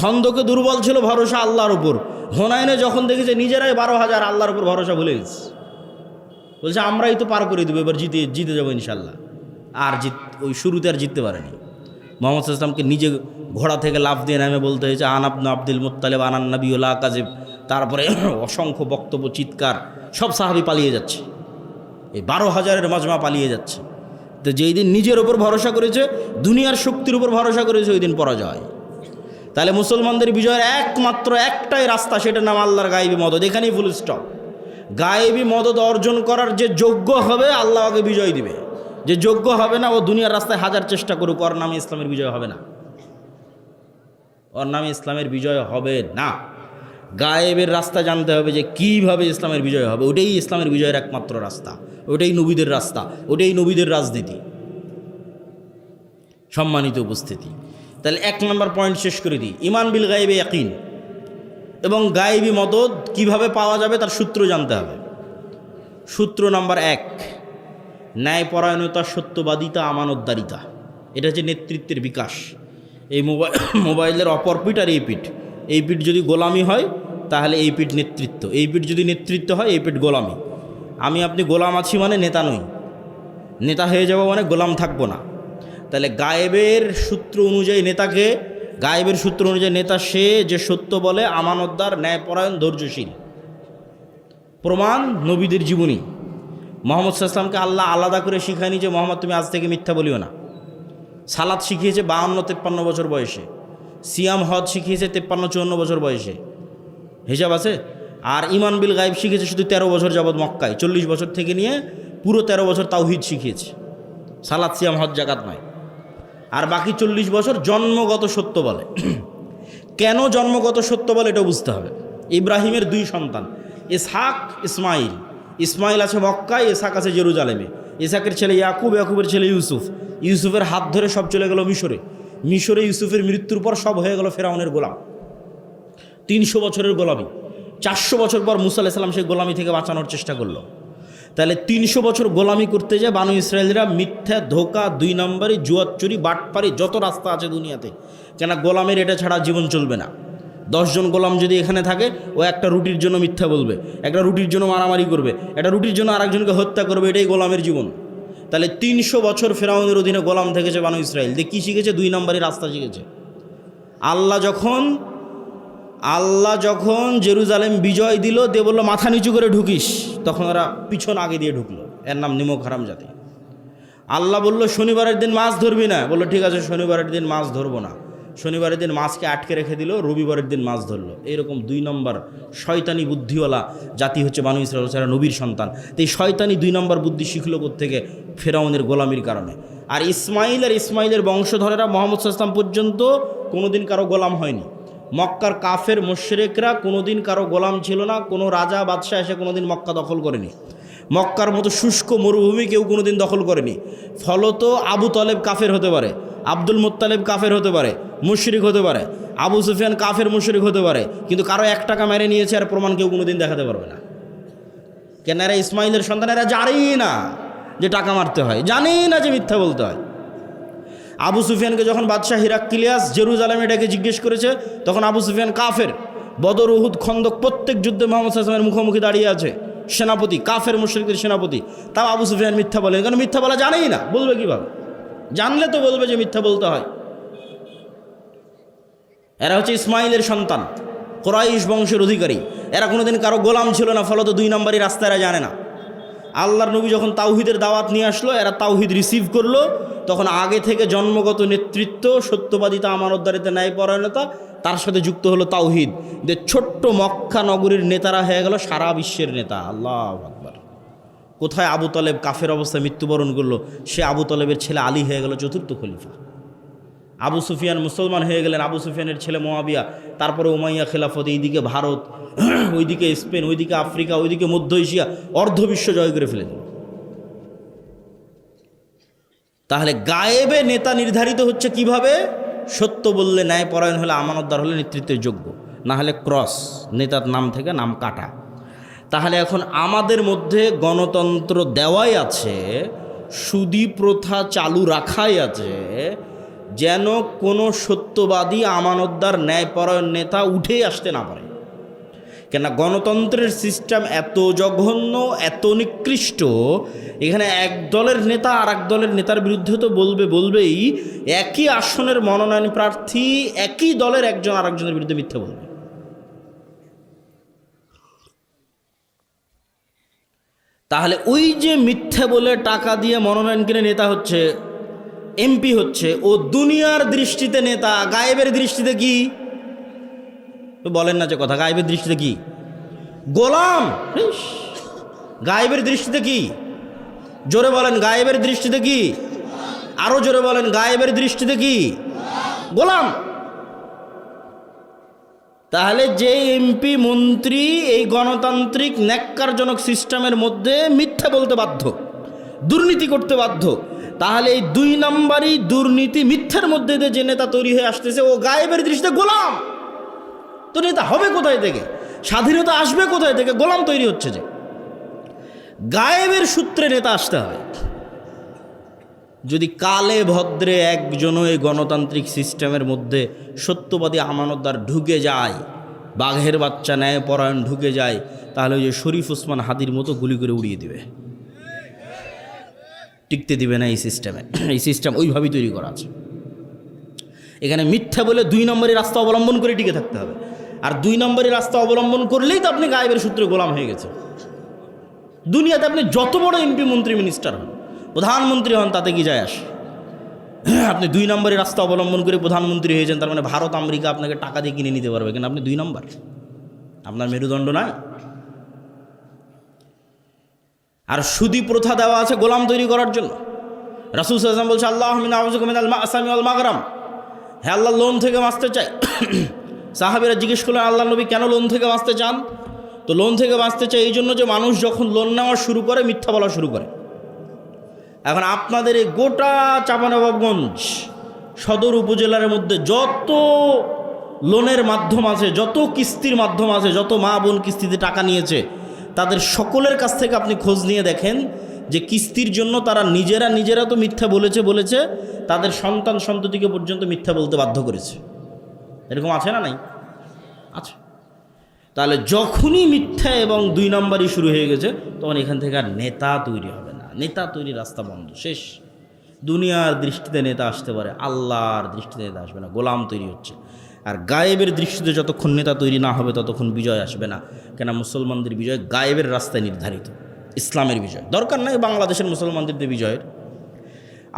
খন্দকে দুর্বল ছিল, ভরসা আল্লাহর উপর, হুনাইনে যখন দেখেছে নিজেরাই 12,000, আল্লাহর উপর ভরসা ভুলে গেছে, বলছে আমরাই তো পার করে দেবো, এবার জিতে যাবো ইনশাল্লাহ। আর ওই শুরুতে আর জিততে পারেনি। মুহাম্মদ সাল্লাল্লাহু আলাইহি ওয়াসাল্লামকে নিজে ঘোড়া থেকে লাফ দিয়ে নামে বলতে হয়েছে আন ইবনে আব্দুল মুত্তালিব আনান নবী লা কাযিব। তারপরে অসংখ্য বক্তব্য, চিৎকার, সব সাহাবী পালিয়ে যাচ্ছে, এই 12,000-এর মাজমা পালিয়ে যাচ্ছে। তো যেই দিন নিজের ওপর ভরসা করেছে, দুনিয়ার শক্তির উপর ভরসা করেছে, ওই দিন পরাজয়। তাহলে মুসলমানদের বিজয়ের একমাত্র একটাই রাস্তা, সেটার নাম আল্লাহর গায়েবী মদদ। এখানেই ফুল স্টপ। গায়েবী মদদ অর্জন করার যে যোগ্য হবে, আল্লাহ ওকে বিজয় দিবে। যে যোগ্য হবে না, ও দুনিয়ার রাস্তায় 1000 চেষ্টা করুক, ওর নামে ইসলামের বিজয় হবে না, ওর নামে ইসলামের বিজয় হবে না। গায়েবের রাস্তা জানতে হবে যে কিভাবে ইসলামের বিজয় হবে, ওটাই ইসলামের বিজয়ের একমাত্র রাস্তা, ওটাই নবীদের রাস্তা, ওটাই নবীদের রাজনীতি। সম্মানিত উপস্থিতি, তাহলে 1 নম্বর পয়েন্ট শেষ করে দিই, ঈমান বিল গায়েবে ইয়াকিন। এবং গায়েবী মদদ কিভাবে পাওয়া যাবে তার সূত্র জানতে হবে। সূত্র নাম্বার 1, ন্যায়পরায়ণতা, সত্যবাদিতা, আমানতদারিতা। এটা হচ্ছে নেতৃত্বের বিকাশ। এই মোবাইলের অপর পিঠ আর এই পিঠ, এই পিঠ যদি গোলামি হয় তাহলে এই পিঠ নেতৃত্ব, এই পিঠ যদি নেতৃত্ব হয় এই পিঠ গোলামি। আমি আপনি গোলাম আছি মানে নেতা নই, নেতা হয়ে যাব মানে গোলাম থাকবো না। তাহলে গায়েবের সূত্র অনুযায়ী নেতাকে, গায়েবের সূত্র অনুযায়ী নেতা সে যে সত্য বলে, আমানতদার, ন্যায়পরায়ণ, ধৈর্যশীল। প্রমাণ নবীদের জীবনী। মুহাম্মদ সাল্লাল্লাহু আলাইহি ওয়াসাল্লামকে আল্লাহ আলাদা করে শিখায়নি যে মুহাম্মদ তুমি আজ থেকে মিথ্যা বলিও না। সালাত শিখিয়েছে 52-53 বছর বয়সে, সিয়াম হজ শিখিয়েছে 53-54 বছর বয়সে, হিসাব আছে। আর ঈমান বিল গায়েব শিখেছে শুধু 13 বছর যাবৎ মক্কায়, 40 বছর থেকে নিয়ে পুরো 13 বছর তাওহীদ শিখিয়েছে, সালাত, সিয়াম, হজ, যাকাত নয়। আর বাকি 40 বছর জন্মগত সত্য বলে। কেন জন্মগত সত্য বলে এটা বুঝতে হবে। ইব্রাহিমের 2 সন্তান, ইসহাক, ইসমাইল। ইসমাইল আছে মক্কায়, ইসহাক আছে জেরুজালেমে। ইসহাকের ছেলে ইয়াকুব, ইয়াকুবের ছেলে ইউসুফ। ইউসুফের হাত ধরে সব চলে গেল মিশরে। মিশরে ইউসুফের মৃত্যুর পর সব হয়ে গেল ফেরাউনের গোলাম। 300 বছরের গোলামি। 400 বছর পর মুসা আলাইহিস সালাম সেই গোলামি থেকে বাঁচানোর চেষ্টা করলো। তাহলে 300 বছর গোলামি করতে যায় বানু ইসরায়েলরা মিথ্যা, ধোকা, 2 নম্বরই, জুয়ার চুরি, বাটপারি, যত রাস্তা আছে দুনিয়াতে, কেন গোলামের এটা ছাড়া জীবন চলবে না। 10 জন গোলাম যদি এখানে থাকে, ও একটা রুটির জন্য মিথ্যা বলবে, একটা রুটির জন্য মারামারি করবে, একটা রুটির জন্য আরেকজনকে হত্যা করবে, এটাই গোলামের জীবন। তাহলে 300 বছর ফেরাউনের অধীনে গোলাম থেকেছে বানু ইসরায়েল। দিয়ে কী শিখেছে? 2 নম্বরই রাস্তা শিখেছে। আল্লাহ যখন জেরুজালেম বিজয় দিল, দিয়ে বললো মাথা নিচু করে ঢুকিস, তখন ওরা পিছন আগে দিয়ে ঢুকলো। এর নাম নিমক হারাম জাতি। আল্লাহ বলল শনিবারের দিন মাছ ধরবি না, বললো ঠিক আছে শনিবারের দিন মাছ ধরবো না। শনিবারের দিন মাছকে আটকে রেখে দিল, রবিবারের দিন মাছ ধরলো। এরকম 2 নম্বর শয়তানি বুদ্ধিওয়ালা জাতি হচ্ছে বানু ইসরায়েল, যারা নবীর সন্তান। তো এই শয়তানি 2 নম্বর বুদ্ধি শিখলো কোত্থেকে? ফেরাউনের গোলামির কারণে। আর ইসমাইলের বংশধরেরা মুহাম্মদ সাল্লাল্লাহু আলাইহি ওয়াসাল্লাম পর্যন্ত কোনোদিন কারো গোলাম হয়নি। মক্কার কাফের মুশরিকরা কোনোদিন কারো গোলাম ছিল না। কোনো রাজা বাদশাহ এসে কোনোদিন মক্কা দখল করেনি। মক্কার মতো শুষ্ক মরুভূমি কেউ কোনোদিন দখল করেনি। ফলত আবু তলেব কাফের হতে পারে, আব্দুল মুত্তালিব কাফের হতে পারে, মুশরিক হতে পারে, আবু সুফিয়ান কাফের মুশরিক হতে পারে, কিন্তু কারো 1 টাকা মেরে নিয়েছে আর প্রমাণ কেউ কোনোদিন দেখাতে পারবে না। কেন? এরা ইসমাইলের সন্তান, এরা জানেই না যে টাকা মারতে হয়, জানেই না যে মিথ্যা বলতে হয়। আবু সুফিয়ানকে যখন বাদশাহ হিরাক্লিয়াস জেরুজালেমে এটাকে জিজ্ঞেস করেছে, তখন আবু সুফিয়ান কাফের। বদর, উহুদ, খন্দক প্রত্যেক যুদ্ধে মুহাম্মদ সাল্লাল্লাহু আলাইহি ওয়াসাল্লামের মুখোমুখি দাঁড়িয়ে আছে, সেনাপতি, কাফের মুশরিকদের সেনাপতি। তাও আবু সুফিয়ান মিথ্যা বলেন, কারণ মিথ্যা বলা জানেই না। বলবে কীভাবে? জানলে তো বলবে যে মিথ্যা বলতে হয়। এরা হচ্ছে ইসমাইলের সন্তান, কুরাইশ বংশের অধিকারী। এরা কোনোদিন কারো গোলাম ছিল না, ফলত 2 নম্বরই রাস্তা এরা জানে না। আল্লাহর নবী যখন তাওহিদের দাওয়াত নিয়ে আসলো, এরা তাওহিদ রিসিভ করলো। তখন আগে থেকে জন্মগত নেতৃত্ব, সত্যবাদিতা, আমানতদারিতা, ন্যায়পরায়ণতা, তার সাথে যুক্ত হলো তাওহিদ। যে ছোট্ট মক্কা নগরীর নেতারা হয়ে গেল সারা বিশ্বের নেতা। আল্লাহু আকবার। কোথায় আবু তলেব কাফের অবস্থায় মৃত্যুবরণ করলো, সে আবু তলেবের ছেলে আলী হয়ে গেল 4র্থ খলিফা। আবু সুফিয়ান মুসলমান হয়ে গেলেন, আবু সুফিয়ানের ছেলে মুআবিয়া। তারপরে উমাইয়া খেলাফত, এইদিকে ভারত, ওইদিকে স্পেন, ওইদিকে আফ্রিকা, ওইদিকে মধ্য এশিয়া, অর্ধবিশ্ব জয় করে ফেলে দিল। তাহলে গায়েবে নেতা নির্ধারিত হচ্ছে কিভাবে? সত্য বললে, ন্যায়পরায়ণ হলে, আমানতদার হলে নেতৃত্বের যোগ্য, না হলে ক্রস, নেতার নাম থেকে নাম কাটা। তাহলে এখন আমাদের মধ্যে গণতন্ত্র দেওয়াই আছে, সুদী প্রথা চালু রাখাই আছে, যেন কোনো সত্যবাদী, আমানতদার, ন্যায়পরায়ণ নেতা উঠে আসতে না পারে। কেন? গণতন্ত্রের সিস্টেম এত জঘন্য, এত নিকৃষ্ট। এখানে এক দলের নেতা আর এক দলের নেতার বিরুদ্ধে তো বলবেই। একই আসনের মনোনয়ন প্রার্থী একই দলের একজন আরেকজনের বিরুদ্ধে মিথ্যা বলবে। তাহলে ওই যে মিথ্যা বলে টাকা দিয়ে মনোনয়ন কিনে নেতা হচ্ছে, এমপি হচ্ছে, ও দুনিয়ার দৃষ্টিতে নেতা, গায়েবের দৃষ্টিতে কি? বলেন না যে কথা, গায়েবের দৃষ্টিতে কি? গোলাম। গায়েবের দৃষ্টিতে কি? জোরে বলেন, গায়েবের দৃষ্টিতে কি? আরো জোরে বলেন, গায়েবের দৃষ্টিতে কি? গোলাম। তাহলে যে এমপি, মন্ত্রী এই গণতান্ত্রিক ন্যাক্কারজনক সিস্টেমের মধ্যে মিথ্যা বলতে বাধ্য, দুর্নীতি করতে বাধ্য, তাহলে এই 2 নম্বরই দুর্নীতি, মিথ্যার মধ্যে দিয়ে যে নেতা তৈরি হয়ে আসতেছে, ও গায়েবের দৃষ্টিতে গোলাম। তো নেতা হবে কোথায় থেকে? স্বাধীনতা আসবে কোথায় থেকে? গোলাম তৈরি হচ্ছে যে। গায়েবের সূত্রে নেতা আসতে হয়। যদি কালে ভদ্রে একজনও এই গণতান্ত্রিক সিস্টেমের মধ্যে সত্যবাদী, আমানতদার ঢুকে যায়, বাঘের বাচ্চা ন্যায়পরায়ণ ঢুকে যায়, তাহলে ওই যে শরীফ ওসমান হাদির মতো গুলি করে উড়িয়ে দিবে, টিকতে দিবে না এই সিস্টেমে। এই সিস্টেম ওইভাবেই তৈরি করা আছে। এখানে মিথ্যা বলে 2 নম্বরের রাস্তা অবলম্বন করে টিকে থাকতে হবে। আর 2 নম্বরের রাস্তা অবলম্বন করলেই তো আপনি গায়েবের সূত্রে গোলাম হয়ে গেছে। দুনিয়াতে আপনি যত বড় এমপি, মন্ত্রী, মিনিস্টার হন, প্রধানমন্ত্রী হন, তাতে কি যায় আসে? আপনি 2 নম্বরের রাস্তা অবলম্বন করে প্রধানমন্ত্রী হয়েছেন, তার মানে ভারত, আমেরিকা আপনাকে টাকা দিয়ে কিনে নিতে পারবে, কিন্তু আপনি 2 নম্বর, আপনার মেরুদণ্ড নাই। আর সুদী প্রথা দেওয়া আছে গোলাম তৈরি করার জন্য। রাসূল সাল্লাল্লাহু আলাইহি ওয়াসাল্লাম বলছে, আল্লাহুম্মা ইন্নী আউযুবিকা মিনাল মা'সামি ওয়াল মাগরাম। হে আল্লাহ, লোন থেকে বাঁচতে চাই। সাহাবীরা জিজ্ঞেস করলেন, আল্লাহ নবী কেন লোন থেকে বাঁচতে চান? তো লোন থেকে বাঁচতে চাই এই জন্য যে মানুষ যখন লোন নেওয়া শুরু করে, মিথ্যা বলা শুরু করে। এখন আপনাদের এই গোটা চাঁপাইনবাবগঞ্জ সদর উপজেলার মধ্যে যত লোনের মাধ্যম আছে, যত কিস্তির মাধ্যম আছে, যত মা বোন কিস্তিতে টাকা নিয়েছে, তাদের সকলের কাছ থেকে আপনি খোঁজ নিয়ে দেখেন যে কিস্তির জন্য তারা নিজেরা তো মিথ্যা বলেছে, তাদের সন্তান সন্ততিকে পর্যন্ত মিথ্যা বলতে বাধ্য করেছে। এরকম আছে না নাই? আচ্ছা, তাহলে যখনই মিথ্যা এবং 2 নম্বরই শুরু হয়ে গেছে, তখন এখান থেকে আর নেতা তৈরি হবে না। নেতা তৈরির রাস্তা বন্ধ, শেষ। দুনিয়ার দৃষ্টিতে নেতা আসতে পারে, আল্লাহর দৃষ্টিতে নেতা আসবে না, গোলাম তৈরি হচ্ছে। আর গায়েবের দৃষ্টিতে যতক্ষণ নেতা তৈরি না হবে ততক্ষণ বিজয় আসবে না। কেন? মুসলমানদের বিজয় গায়েবের রাস্তায় নির্ধারিত, ইসলামের বিজয়। দরকার নাই বাংলাদেশের মুসলমানদের দিয়ে বিজয়ের,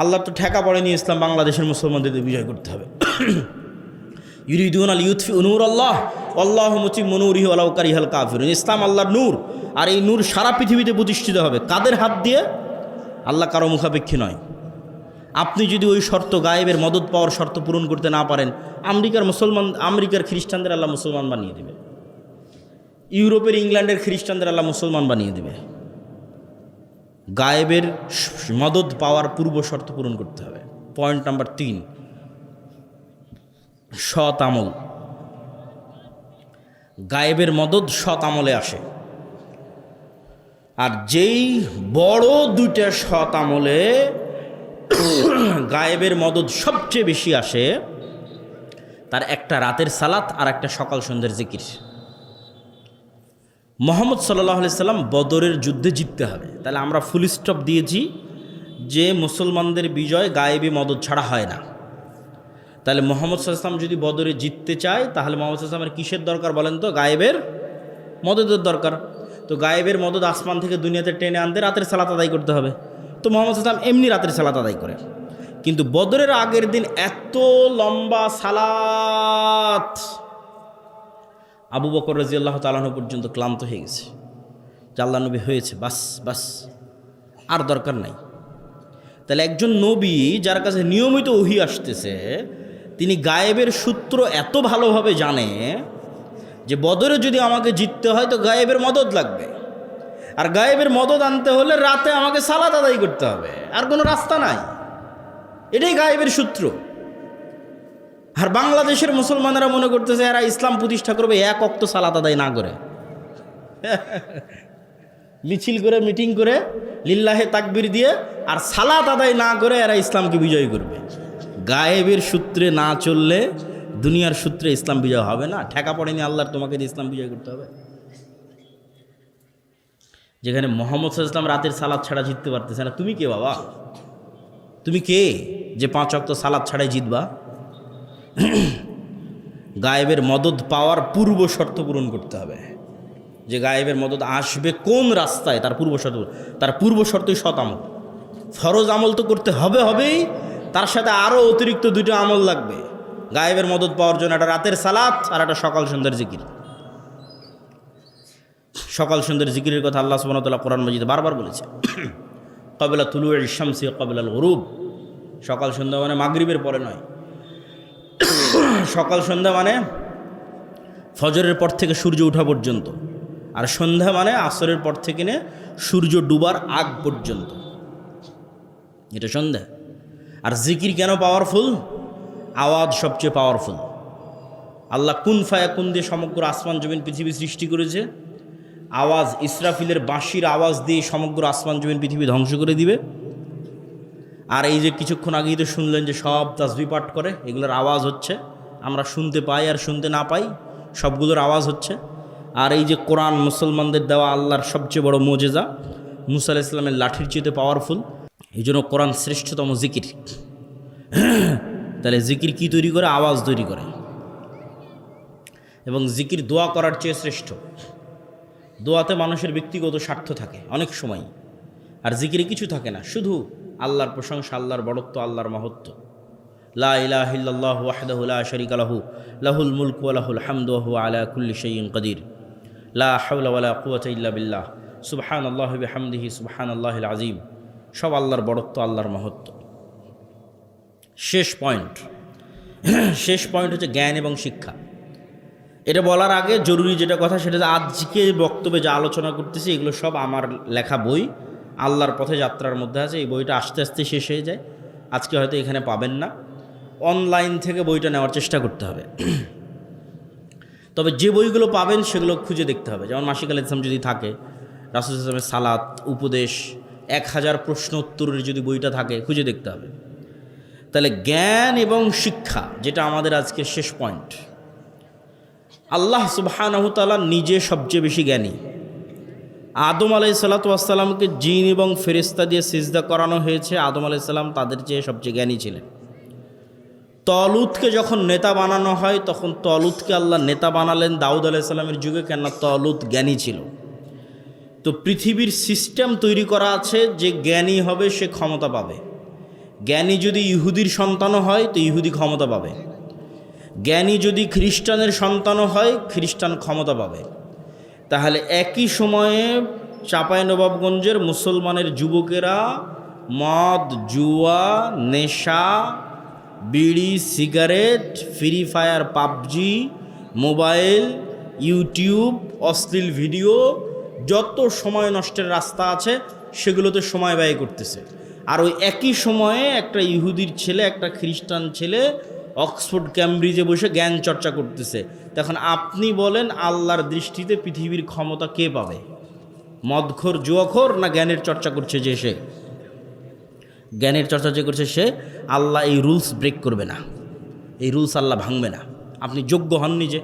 আল্লাহ তো ঠেকা পড়েনি ইসলাম বাংলাদেশের মুসলমানদের দিয়ে বিজয় করতে হবে। ইউরিদুনা লিইউতফিউ নূরাল্লাহ ওয়াল্লাহু মুতিম্মু নূরিহি ওয়ালাউ কারিহাল কাফিরুন। ইসলাম আল্লাহর নূর, আর এই নূর সারা পৃথিবীতে প্রতিষ্ঠিত হবে। কাদের হাত দিয়ে? আল্লাহ কারো মুখাপেক্ষী নয়। আপনি যদি ওই শর্ত, গায়েবের মদত পাওয়ার শর্ত পূরণ করতে না পারেন, আমেরিকার খ্রিস্টানদের আল্লাহ মুসলমান বানিয়ে দেবে, ইউরোপের ইংল্যান্ডের খ্রিস্টানদের আল্লাহ মুসলমান বানিয়ে দেবে। গায়েবের মদত পাওয়ার পূর্ব শর্ত পূরণ করতে হবে। পয়েন্ট নাম্বার 3, সৎ আমল। গায়েবের মদত সৎ আমলে আসে, আর যেই বড় 2টা সৎ আমলে গায়েবের মদত সবচেয়ে বেশি আসে, তার একটা রাতের সালাত আর একটা সকাল সন্ধ্যের জিকির। মুহাম্মদ সাল্লাল্লাহু আলাইহি সাল্লাম বদরের যুদ্ধে জিততে হবে, তাহলে আমরা ফুল স্টপ দিয়েছি যে মুসলমানদের বিজয় গায়েবী মদত ছাড়া হয় না। তাহলে মুহাম্মদ সাল্লাল্লাহু আলাইহি সাল্লাম যদি বদরে জিততে চায়, তাহলে মুহাম্মদ সাল্লাল্লাহু আলাইহি সাল্লামের কিসের দরকার বলেন তো? গায়েবের মদতের দরকার। তো গায়েবের মদত আসমান থেকে দুনিয়াতে টেনে আনতে রাতের সালাত আদায় করতে হবে। তো মুহাম্মদ সাল্লাল্লাহু আলাইহি সাল্লাম এমনি রাতের সালাত আদায় করে, কিন্তু বদরের আগের দিন এত লম্বা সালাত, আবু বকর রাদিয়াল্লাহু তাআলা আনহু পর্যন্ত ক্লান্ত হয়ে গেছে যে আল্লাহ নবী হয়েছে, বাস আর দরকার নাই। তাহলে একজন নবী যার কাছে নিয়মিত ওহী আসতেছে, তিনি গায়েবের সূত্র এত ভালোভাবে জানে যে বদরে যদি আমাকে জিততে হয় তো গায়েবের মদদ লাগবে, আর গায়েবের মদদ আনতে হলে রাতে আমাকে সালাত আদায় করতে হবে, আর কোনো রাস্তা নাই। এটাই গায়েবের সূত্র। আর বাংলাদেশের মুসলমানেরা মনে করতেছে এরা ইসলাম প্রতিষ্ঠা করবে এক ওয়াক্ত সালাত আদায় না করে, মিছিল করে, মিটিং করে, লিল্লাহে তাকবীর দিয়ে, আর সালাত আদায় না করে এরা ইসলামকে বিজয় করবে। গায়েবের সূত্রে না চললে দুনিয়ার সূত্রে ইসলাম বিজয় হবে না। ঠেকা পড়েনি আল্লাহর, তোমাকে দিয়ে ইসলাম বিজয় করতে হবে। যেখানে মুহাম্মদ সাল্লাল্লাহু আলাইহি ওয়াসাল্লাম রাতের সালাত ছাড়া জিততে পারতেছে না, তুমি কে বাবা? তুমি কে যে 5 ওয়াক্ত সালাত ছাড়াই জিতবা? গায়েবের মদত পাওয়ার পূর্ব শর্ত পূরণ করতে হবে। যে গায়েবের মদত আসবে কোন রাস্তায়, তার পূর্ব শর্তই সৎ আমল। ফরজ আমল তো করতে হবেই, তার সাথে আরও অতিরিক্ত 2টা আমল লাগবে গায়েবের মদত পাওয়ার জন্য। একটা রাতের সালাত আর একটা সকাল সন্ধ্যার জিকির। সকাল সন্ধ্যার জিকিরের কথা আল্লাহ সুবহানাহু ওয়া তাআলা কোরআন মাজিদে বারবার বলেছে, ক্বাবলা তুলুই শামসি ক্বাবলাল গুরুব। সকাল সন্ধ্যা মানে মাগরিবের পরে নয়, সকাল সন্ধ্যা মানে ফজরের পর থেকে সূর্য ওঠা পর্যন্ত, আর সন্ধ্যা মানে আসরের পর থেকে নিয়ে সূর্য ডুবার আগ পর্যন্ত, এটা সন্ধ্যা। আর জিকির কেন পাওয়ারফুল? আওয়াজ সবচেয়ে পাওয়ারফুল। আল্লাহ কুন ফায়াকুন দিয়ে সমগ্র আসমান জমিন পৃথিবী সৃষ্টি করেছে। আওয়াজ, ইসরাফিলের বাঁশির আওয়াজ দিয়ে সমগ্র আসমান জমিন পৃথিবী ধ্বংস করে দিবে। আর এই যে কিছুক্ষণ আগেই তো শুনলেন যে সব তাসবিহ পাঠ করে, এগুলোর আওয়াজ হচ্ছে, আমরা শুনতে পাই আর শুনতে না পাই, সবগুলোর আওয়াজ হচ্ছে। আর এই যে কোরআন, মুসলমানদের দেওয়া আল্লাহর সবচেয়ে বড় মুজিজা, মুসা আলাইহিস সালামের লাঠির চেয়ে পাওয়ারফুল। এই জন্য কোরআন শ্রেষ্ঠতম জিকির। তাহলে জিকির কি তৈরি করে? আওয়াজ তৈরি করে। এবং জিকির দোয়া করার চেয়ে শ্রেষ্ঠ। দোয়াতে মানুষের ব্যক্তিগত স্বার্থ থাকে অনেক সময়, আর জিকিরে কিছু থাকে না, শুধু আল্লাহর প্রশংসা, আল্লাহর বড়ত্ব, আল্লাহর মহত্ব। লা ইলাহা ইল্লাল্লাহু ওয়াহদাহু লা শারীকা লাহু লাহুল মুলকু ওয়া লাহুল হামদু ওয়া হুয়া আলা কুল্লি শাইইন কাদির। লা হাওলা ওয়া লা কুওয়াতা ইল্লা বিল্লাহ। সুবহানাল্লাহি ওয়া বিহামদিহি সুবহানাল্লাহিল আযীম। সব আল্লাহর বড়ত্ব, আল্লাহর মহত্ব। শেষ পয়েন্ট হচ্ছে জ্ঞান এবং শিক্ষা। এটা বলার আগে জরুরি যেটা কথা, সেটা আজকে বক্তব্যে যা আলোচনা করতেছি এগুলো সব আমার লেখা বই, আল্লাহর পথে যাত্রার মধ্যে আছে। এই বইটা আস্তে আস্তে শেষ হয়ে যায়, আজকে হয়তো এখানে পাবেন না, অনলাইন থেকে বইটা নেওয়ার চেষ্টা করতে হবে। তবে যে বইগুলো পাবেন সেগুলো খুঁজে দেখতে হবে। যেমন মাসিক আল ইসলাম যদি থাকে, রাসূল ইসলামের সালাত, উপদেশ, 1000 প্রশ্ন উত্তরের যদি বইটা থাকে, খুঁজে দেখতে হবে। তাহলে জ্ঞান এবং শিক্ষা, যেটা আমাদের আজকে শেষ পয়েন্ট। আল্লাহ সুবহানাহু ওয়া তাআলা নিজে সবচেয়ে বেশি জ্ঞানী। আদম আলাইহিসসালাতু ওয়াসসালামকে জিন এবং ফেরেশতা দিয়ে সিজদা করানো হয়েছে, আদম আলাইহিসসালাম তাদের চেয়ে সবচেয়ে জ্ঞানী ছিলেন। তলুতকে যখন নেতা বানানো হয় তখন তলুতকে আল্লাহ নেতা বানালেন দাউদ আলাইহিসসালামের যুগে, কেননা তলুত জ্ঞানী ছিল। তো পৃথিবীর সিস্টেম তৈরি করা আছে, যে জ্ঞানী হবে সে ক্ষমতা পাবে। জ্ঞানী যদি ইহুদির সন্তানও হয় তো ইহুদি ক্ষমতা পাবে, জ্ঞানী যদি খ্রিস্টানের সন্তানও হয় খ্রিস্টান ক্ষমতা পাবে। তাহলে একই সময়ে চাঁপাইনবাবগঞ্জের মুসলমানের যুবকেরা মদ, জুয়া, নেশা, বিড়ি, cigarette, free fire, PUBG, mobile, YouTube, অশ্লীল ভিডিও, যত সময় নষ্টের রাস্তা আছে সেগুলোতে সময় ব্যয় করতেছে। আর ওই একই সময়ে একটা ইহুদির ছেলে, একটা খ্রিস্টান ছেলে অক্সফোর্ড ক্যামব্রিজে বসে জ্ঞান চর্চা করতেছে। তখন আপনি বলেন আল্লাহর দৃষ্টিতে পৃথিবীর ক্ষমতা কে পাবে? মদখোর, জুয়াখোর, না জ্ঞানের চর্চা করছে যে সে? জ্ঞানের চর্চা যে করছে সে। আল্লাহ এই রুলস ব্রেক করবে না, এই রুলস আল্লাহ ভাঙবে না। আপনি যোগ্য হননি, যে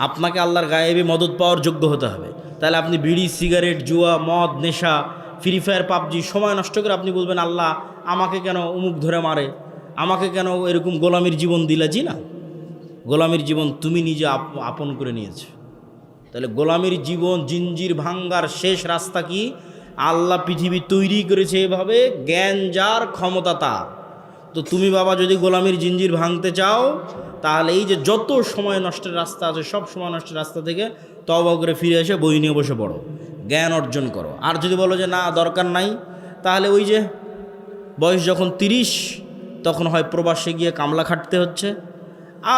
আপনাকে আল্লাহর গায়েবী মদত পাওয়ার যোগ্য হতে হবে। তাহলে আপনি বিড়ি, সিগারেট, জুয়া, মদ, নেশা, ফ্রি ফায়ার, পাবজি সময় নষ্ট করে আপনি বলবেন আল্লাহ আমাকে কেন অমুক ধরে মারে, আমাকে কেন এরকম গোলামির জীবন দিলা? জি না, গোলামির জীবন তুমি নিজে আপন করে নিয়েছো। তাহলে গোলামির জীবন, জিঞ্জির ভাঙ্গার শেষ রাস্তা কি? আল্লাহ পৃথিবী তৈরি করেছে এভাবে, জ্ঞান যার ক্ষমতা তার। তো তুমি বাবা যদি গোলামির জিঞ্জির ভাঙতে চাও, তাহলে এই যে যত সময় নষ্টের রাস্তা আছে সব সময় নষ্টের রাস্তা থেকে তওবা করে ফিরে এসে বই নিয়ে বসে পড়ো, জ্ঞান অর্জন করো। আর যদি বলো যে না দরকার নাই, তাহলে ওই যে বয়স যখন 30 তখন হয় প্রবাসে গিয়ে কামলা খাটতে হচ্ছে,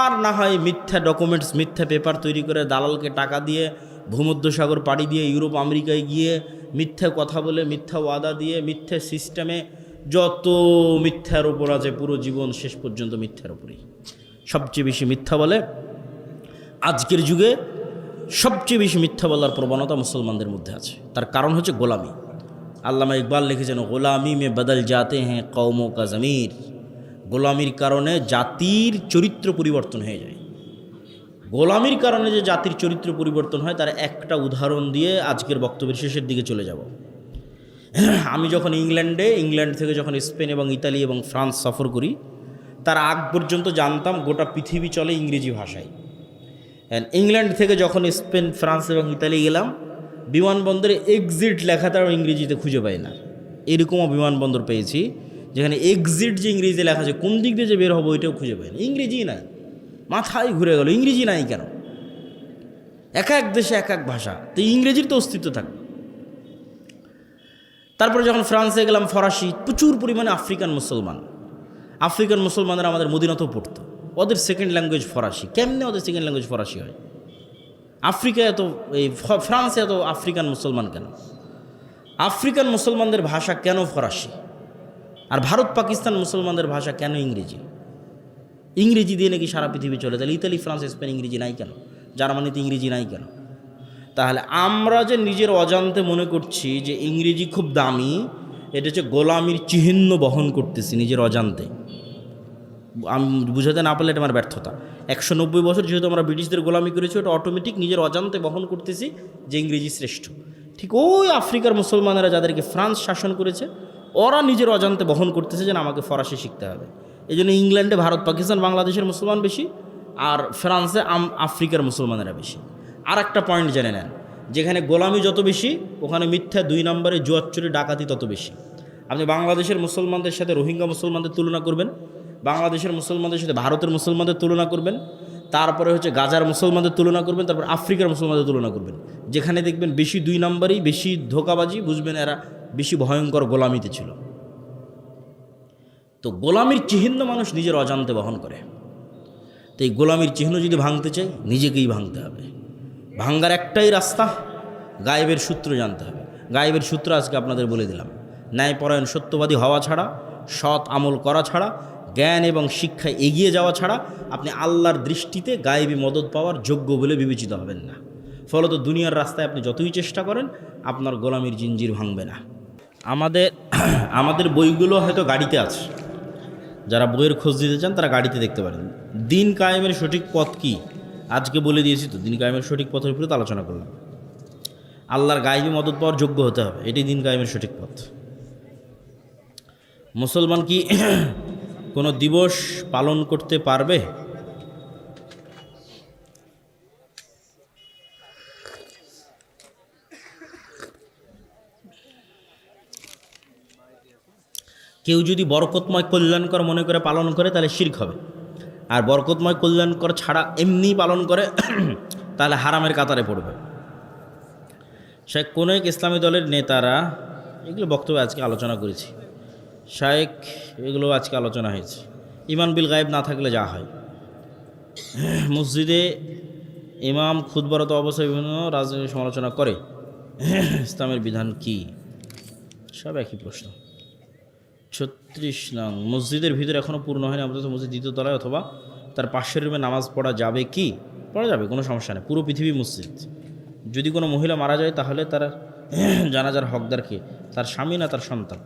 আর না হয় মিথ্যা ডকুমেন্টস, মিথ্যা পেপার তৈরি করে দালালকে টাকা দিয়ে ভূমধ্যসাগর পাড়ি দিয়ে ইউরোপ আমেরিকায় গিয়ে মিথ্যা কথা বলে, মিথ্যা ওয়াদা দিয়ে, মিথ্যা সিস্টেমে যত মিথ্যার উপর আছে পুরো জীবন শেষ পর্যন্ত মিথ্যার উপরেই। সবচেয়ে বেশি মিথ্যা বলে আজকের যুগে, সবচেয়ে বেশি মিথ্যা বলার প্রবণতা মুসলমানদের মধ্যে আছে। তার কারণ হচ্ছে গোলামি। আল্লামা ইকবাল লিখেছেন, গোলামি মে বদল জাতে হ্যাঁ কওমোं का ज़मीर। গোলামির কারণে জাতির চরিত্র পরিবর্তন হয়ে যায়। গোলামির কারণে যে জাতির চরিত্র পরিবর্তন হয় তার একটা উদাহরণ দিয়ে আজকের বক্তব্যের শেষের দিকে চলে যাব। আমি যখন ইংল্যান্ড থেকে যখন স্পেন এবং ইতালি এবং ফ্রান্স সফর করি, তার আগ পর্যন্ত জানতাম গোটা পৃথিবী চলে ইংরেজি ভাষায়। ইংল্যান্ড থেকে যখন স্পেন, ফ্রান্স এবং ইতালি গেলাম, বিমানবন্দরে এক্সিট লেখা তার ইংরেজিতে খুঁজে পাই না। এরকমও বিমানবন্দর পেয়েছি যেখানে এক্সিট যে ইংরেজিতে লেখা আছে, কোন দিক দিয়ে যে বের হবো ওইটাও খুঁজে পাই না, ইংরেজি নাই। মাথায় ঘুরে গেল, ইংরেজি নাই কেন? এক এক দেশে এক এক ভাষা, তো ইংরেজির তো অস্তিত্ব থাকবে। তারপরে যখন ফ্রান্সে গেলাম, ফরাসি, প্রচুর পরিমাণে আফ্রিকান মুসলমানরা আমাদের মদিনাতেও পড়তো। ওদের সেকেন্ড ল্যাঙ্গুয়েজ ফরাসি। কেমনে ওদের সেকেন্ড ল্যাঙ্গুয়েজ ফরাসি হয়? আফ্রিকায় এত, এই ফ্রান্সে এত আফ্রিকান মুসলমান কেন? আফ্রিকান মুসলমানদের ভাষা কেন ফরাসি? আর ভারত পাকিস্তান মুসলমানদের ভাষা কেন ইংরেজি? ইংরেজি দিয়ে নাকি সারা পৃথিবী চলে, তাহলে ইতালি, ফ্রান্স, স্পেন ইংরেজি নাই কেন? জার্মানিতে ইংরেজি নাই কেন? তাহলে আমরা যে নিজের অজান্তে মনে করছি যে ইংরেজি খুব দামি, এটা হচ্ছে গোলামির চিহ্ন বহন করতেছি নিজের অজান্তে। আমি বুঝাতে না পারলে এটা আমার ব্যর্থতা। 190 বছর যেহেতু আমরা ব্রিটিশদের গোলামি করেছি, ওটা অটোমেটিক নিজের অজান্তে বহন করতেছি যে ইংরেজি শ্রেষ্ঠ। ঠিক ওই আফ্রিকার মুসলমানেরা যাদেরকে ফ্রান্স শাসন করেছে, ওরা নিজের অজান্তে বহন করতেছে যে আমাকে ফরাসি শিখতে হবে। এই জন্য ইংল্যান্ডে ভারত, পাকিস্তান, বাংলাদেশের মুসলমান বেশি, আর ফ্রান্সে আফ্রিকার মুসলমানেরা বেশি। আর একটা পয়েন্ট জেনে নেন, যেখানে গোলামি যত বেশি ওখানে মিথ্যা 2 নম্বরে জুয়াচুরি, ডাকাতি তত বেশি। আপনি বাংলাদেশের মুসলমানদের সাথে রোহিঙ্গা মুসলমানদের তুলনা করবেন, বাংলাদেশের মুসলমানদের সাথে ভারতের মুসলমানদের তুলনা করবেন, তারপরে হচ্ছে গাজার মুসলমানদের তুলনা করবেন, তারপর আফ্রিকার মুসলমানদের তুলনা করবেন। যেখানে দেখবেন বেশি 2 নম্বরই, বেশি ধোঁকাবাজি, বুঝবেন এরা বেশি ভয়ঙ্কর গোলামিতে ছিল। তো গোলামির চিহ্ন মানুষ নিজের অজান্তে বহন করে। তো এই গোলামির চিহ্ন যদি ভাঙতে চাই, নিজেকেই ভাঙতে হবে। ভাঙ্গার একটাই রাস্তা, গায়েবের সূত্র জানতে হবে। গায়েবের সূত্র আজকে আপনাদের বলে দিলাম। ন্যায়পরায়ণ সত্যবাদী হওয়া ছাড়া, সৎ আমল করা ছাড়া জ্ঞান এবং শিক্ষায় এগিয়ে যাওয়া ছাড়া আপনি আল্লাহর দৃষ্টিতে গায়েবী মদদ পাওয়ার যোগ্য বলে বিবেচিত হবেন না। ফলত দুনিয়ার রাস্তায় আপনি যতই চেষ্টা করেন আপনার গোলামির জিঞ্জির ভাঙবে না। আমাদের বইগুলো হয়তো গাড়িতে আছে, যারা বইয়ের খোঁজ দিতে চান তারা গাড়িতে দেখতে পারেন। দিন কায়েমের সঠিক পথ কি আজকে বলে দিয়েছি তো। দিন কায়েমের সঠিক পথের উপরে তো আলোচনা করলাম। আল্লাহর গায়েবী মদদ পাওয়ার যোগ্য হতে হবে, এটাই দিন কায়েমের সঠিক পথ। মুসলমান কি কোনো দিবস পালন করতে পারবে? কেউ যদি বরকতময় কল্যাণকর মনে করে পালন করে তাহলে শিরক হবে, আর বরকতময় কল্যাণকর ছাড়া এমনি পালন করে তাহলে হারামের কাতারে পড়বে। শেখ কোনেক ইসলামী দলের নেতারা, এগুলো বক্তব্য আজকে আলোচনা করেছি, শায়েখ এগুলো আজকে আলোচনা হয়েছে। ইমান বিল গায়েব না থাকলে যা হয়, মসজিদে ইমাম খুতবারত অবস্থায় বিভিন্ন রাজনৈতিক সমালোচনা করে, ইসলামের বিধান কি? সব একই প্রশ্ন। 36 নং, মসজিদের ভিতরে এখনও পূর্ণ হয়নি, আমাদের মসজিদ দ্বিতীয় তলায় অথবা তার পাশের রুমে নামাজ পড়া যাবে কি? পড়া যাবে, কোনো সমস্যা নেই। পুরো পৃথিবী মসজিদ। যদি কোনো মহিলা মারা যায় তাহলে তার জানাজার হকদার কে? তার স্বামী না তার সন্তান?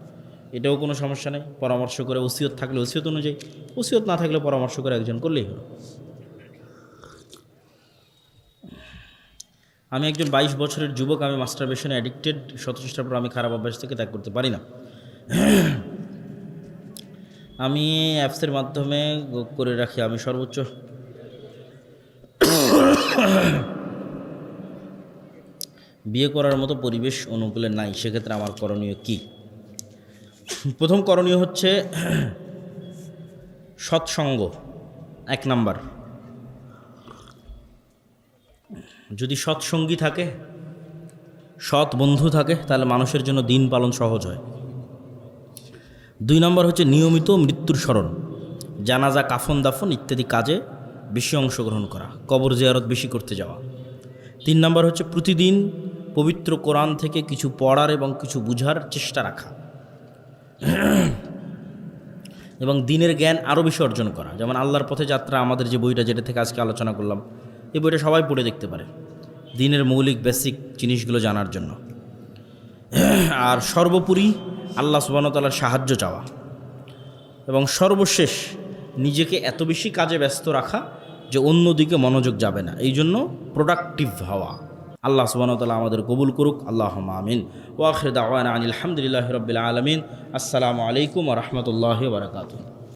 এটাও কোনো সমস্যা নেই। পরামর্শ করে, ওসিয়ত থাকলে ওসিয়ত অনুযায়ী, ওসিয়ত না থাকলে পরামর্শ করে একজন করলেই হলো। আমি একজন 22 বছরের যুবক, আমি মাস্টারবেশনে অ্যাডিক্টেড। শত চেষ্টার পর আমি খারাপ অভ্যাস থেকে ত্যাগ করতে পারি না। আমি অ্যাপসের মাধ্যমে করে রাখি, আমি সর্বোচ্চ বিয়ে করার মতো পরিবেশ অনুকূলে নাই, সেক্ষেত্রে আমার করণীয় কি? প্রথম করণীয় হচ্ছে সৎসঙ্গ। 1 নাম্বার, যদি সৎসঙ্গী থাকে, সৎ বন্ধু থাকে, তাহলে মানুষের জন্য দিন পালন সহজ হয়। 2 নম্বর হচ্ছে নিয়মিত মৃত্যুর স্মরণ, জানাজা, কাফন দাফন ইত্যাদি কাজে বেশি অংশগ্রহণ করা, কবর জিয়ারত বেশি করতে যাওয়া। 3 নম্বর হচ্ছে প্রতিদিন পবিত্র কোরআন থেকে কিছু পড়ার এবং কিছু বুঝার চেষ্টা রাখা, এবং দিনের জ্ঞান আরও বেশি অর্জন করা। যেমন আল্লাহর পথে যাত্রা, আমাদের যে বইটা, যেটা থেকে আজকে আলোচনা করলাম, এই বইটা সবাই পড়ে দেখতে পারে, দিনের মৌলিক বেসিক জিনিসগুলো জানার জন্য। আর সর্বোপরি আল্লাহ সুবহানাহু ওয়া তাআলার সাহায্য চাওয়া, এবং সর্বশেষ নিজেকে এত বেশি কাজে ব্যস্ত রাখা যে অন্যদিকে মনোযোগ যাবে না, এই জন্য প্রোডাক্টিভ হওয়া। আল্লাহ সুবহানাহু ওয়া তাআলা আমাদের কবুল করুক, আল্লাহুম্মা আমিন। ওয়া আখিরু দাওয়ানা আনিল হামদুলিল্লাহি রাব্বিল আলামিন। আসসালামু আলাইকুম ওয়া রাহমাতুল্লাহি ওয়া বারাকাতুহু।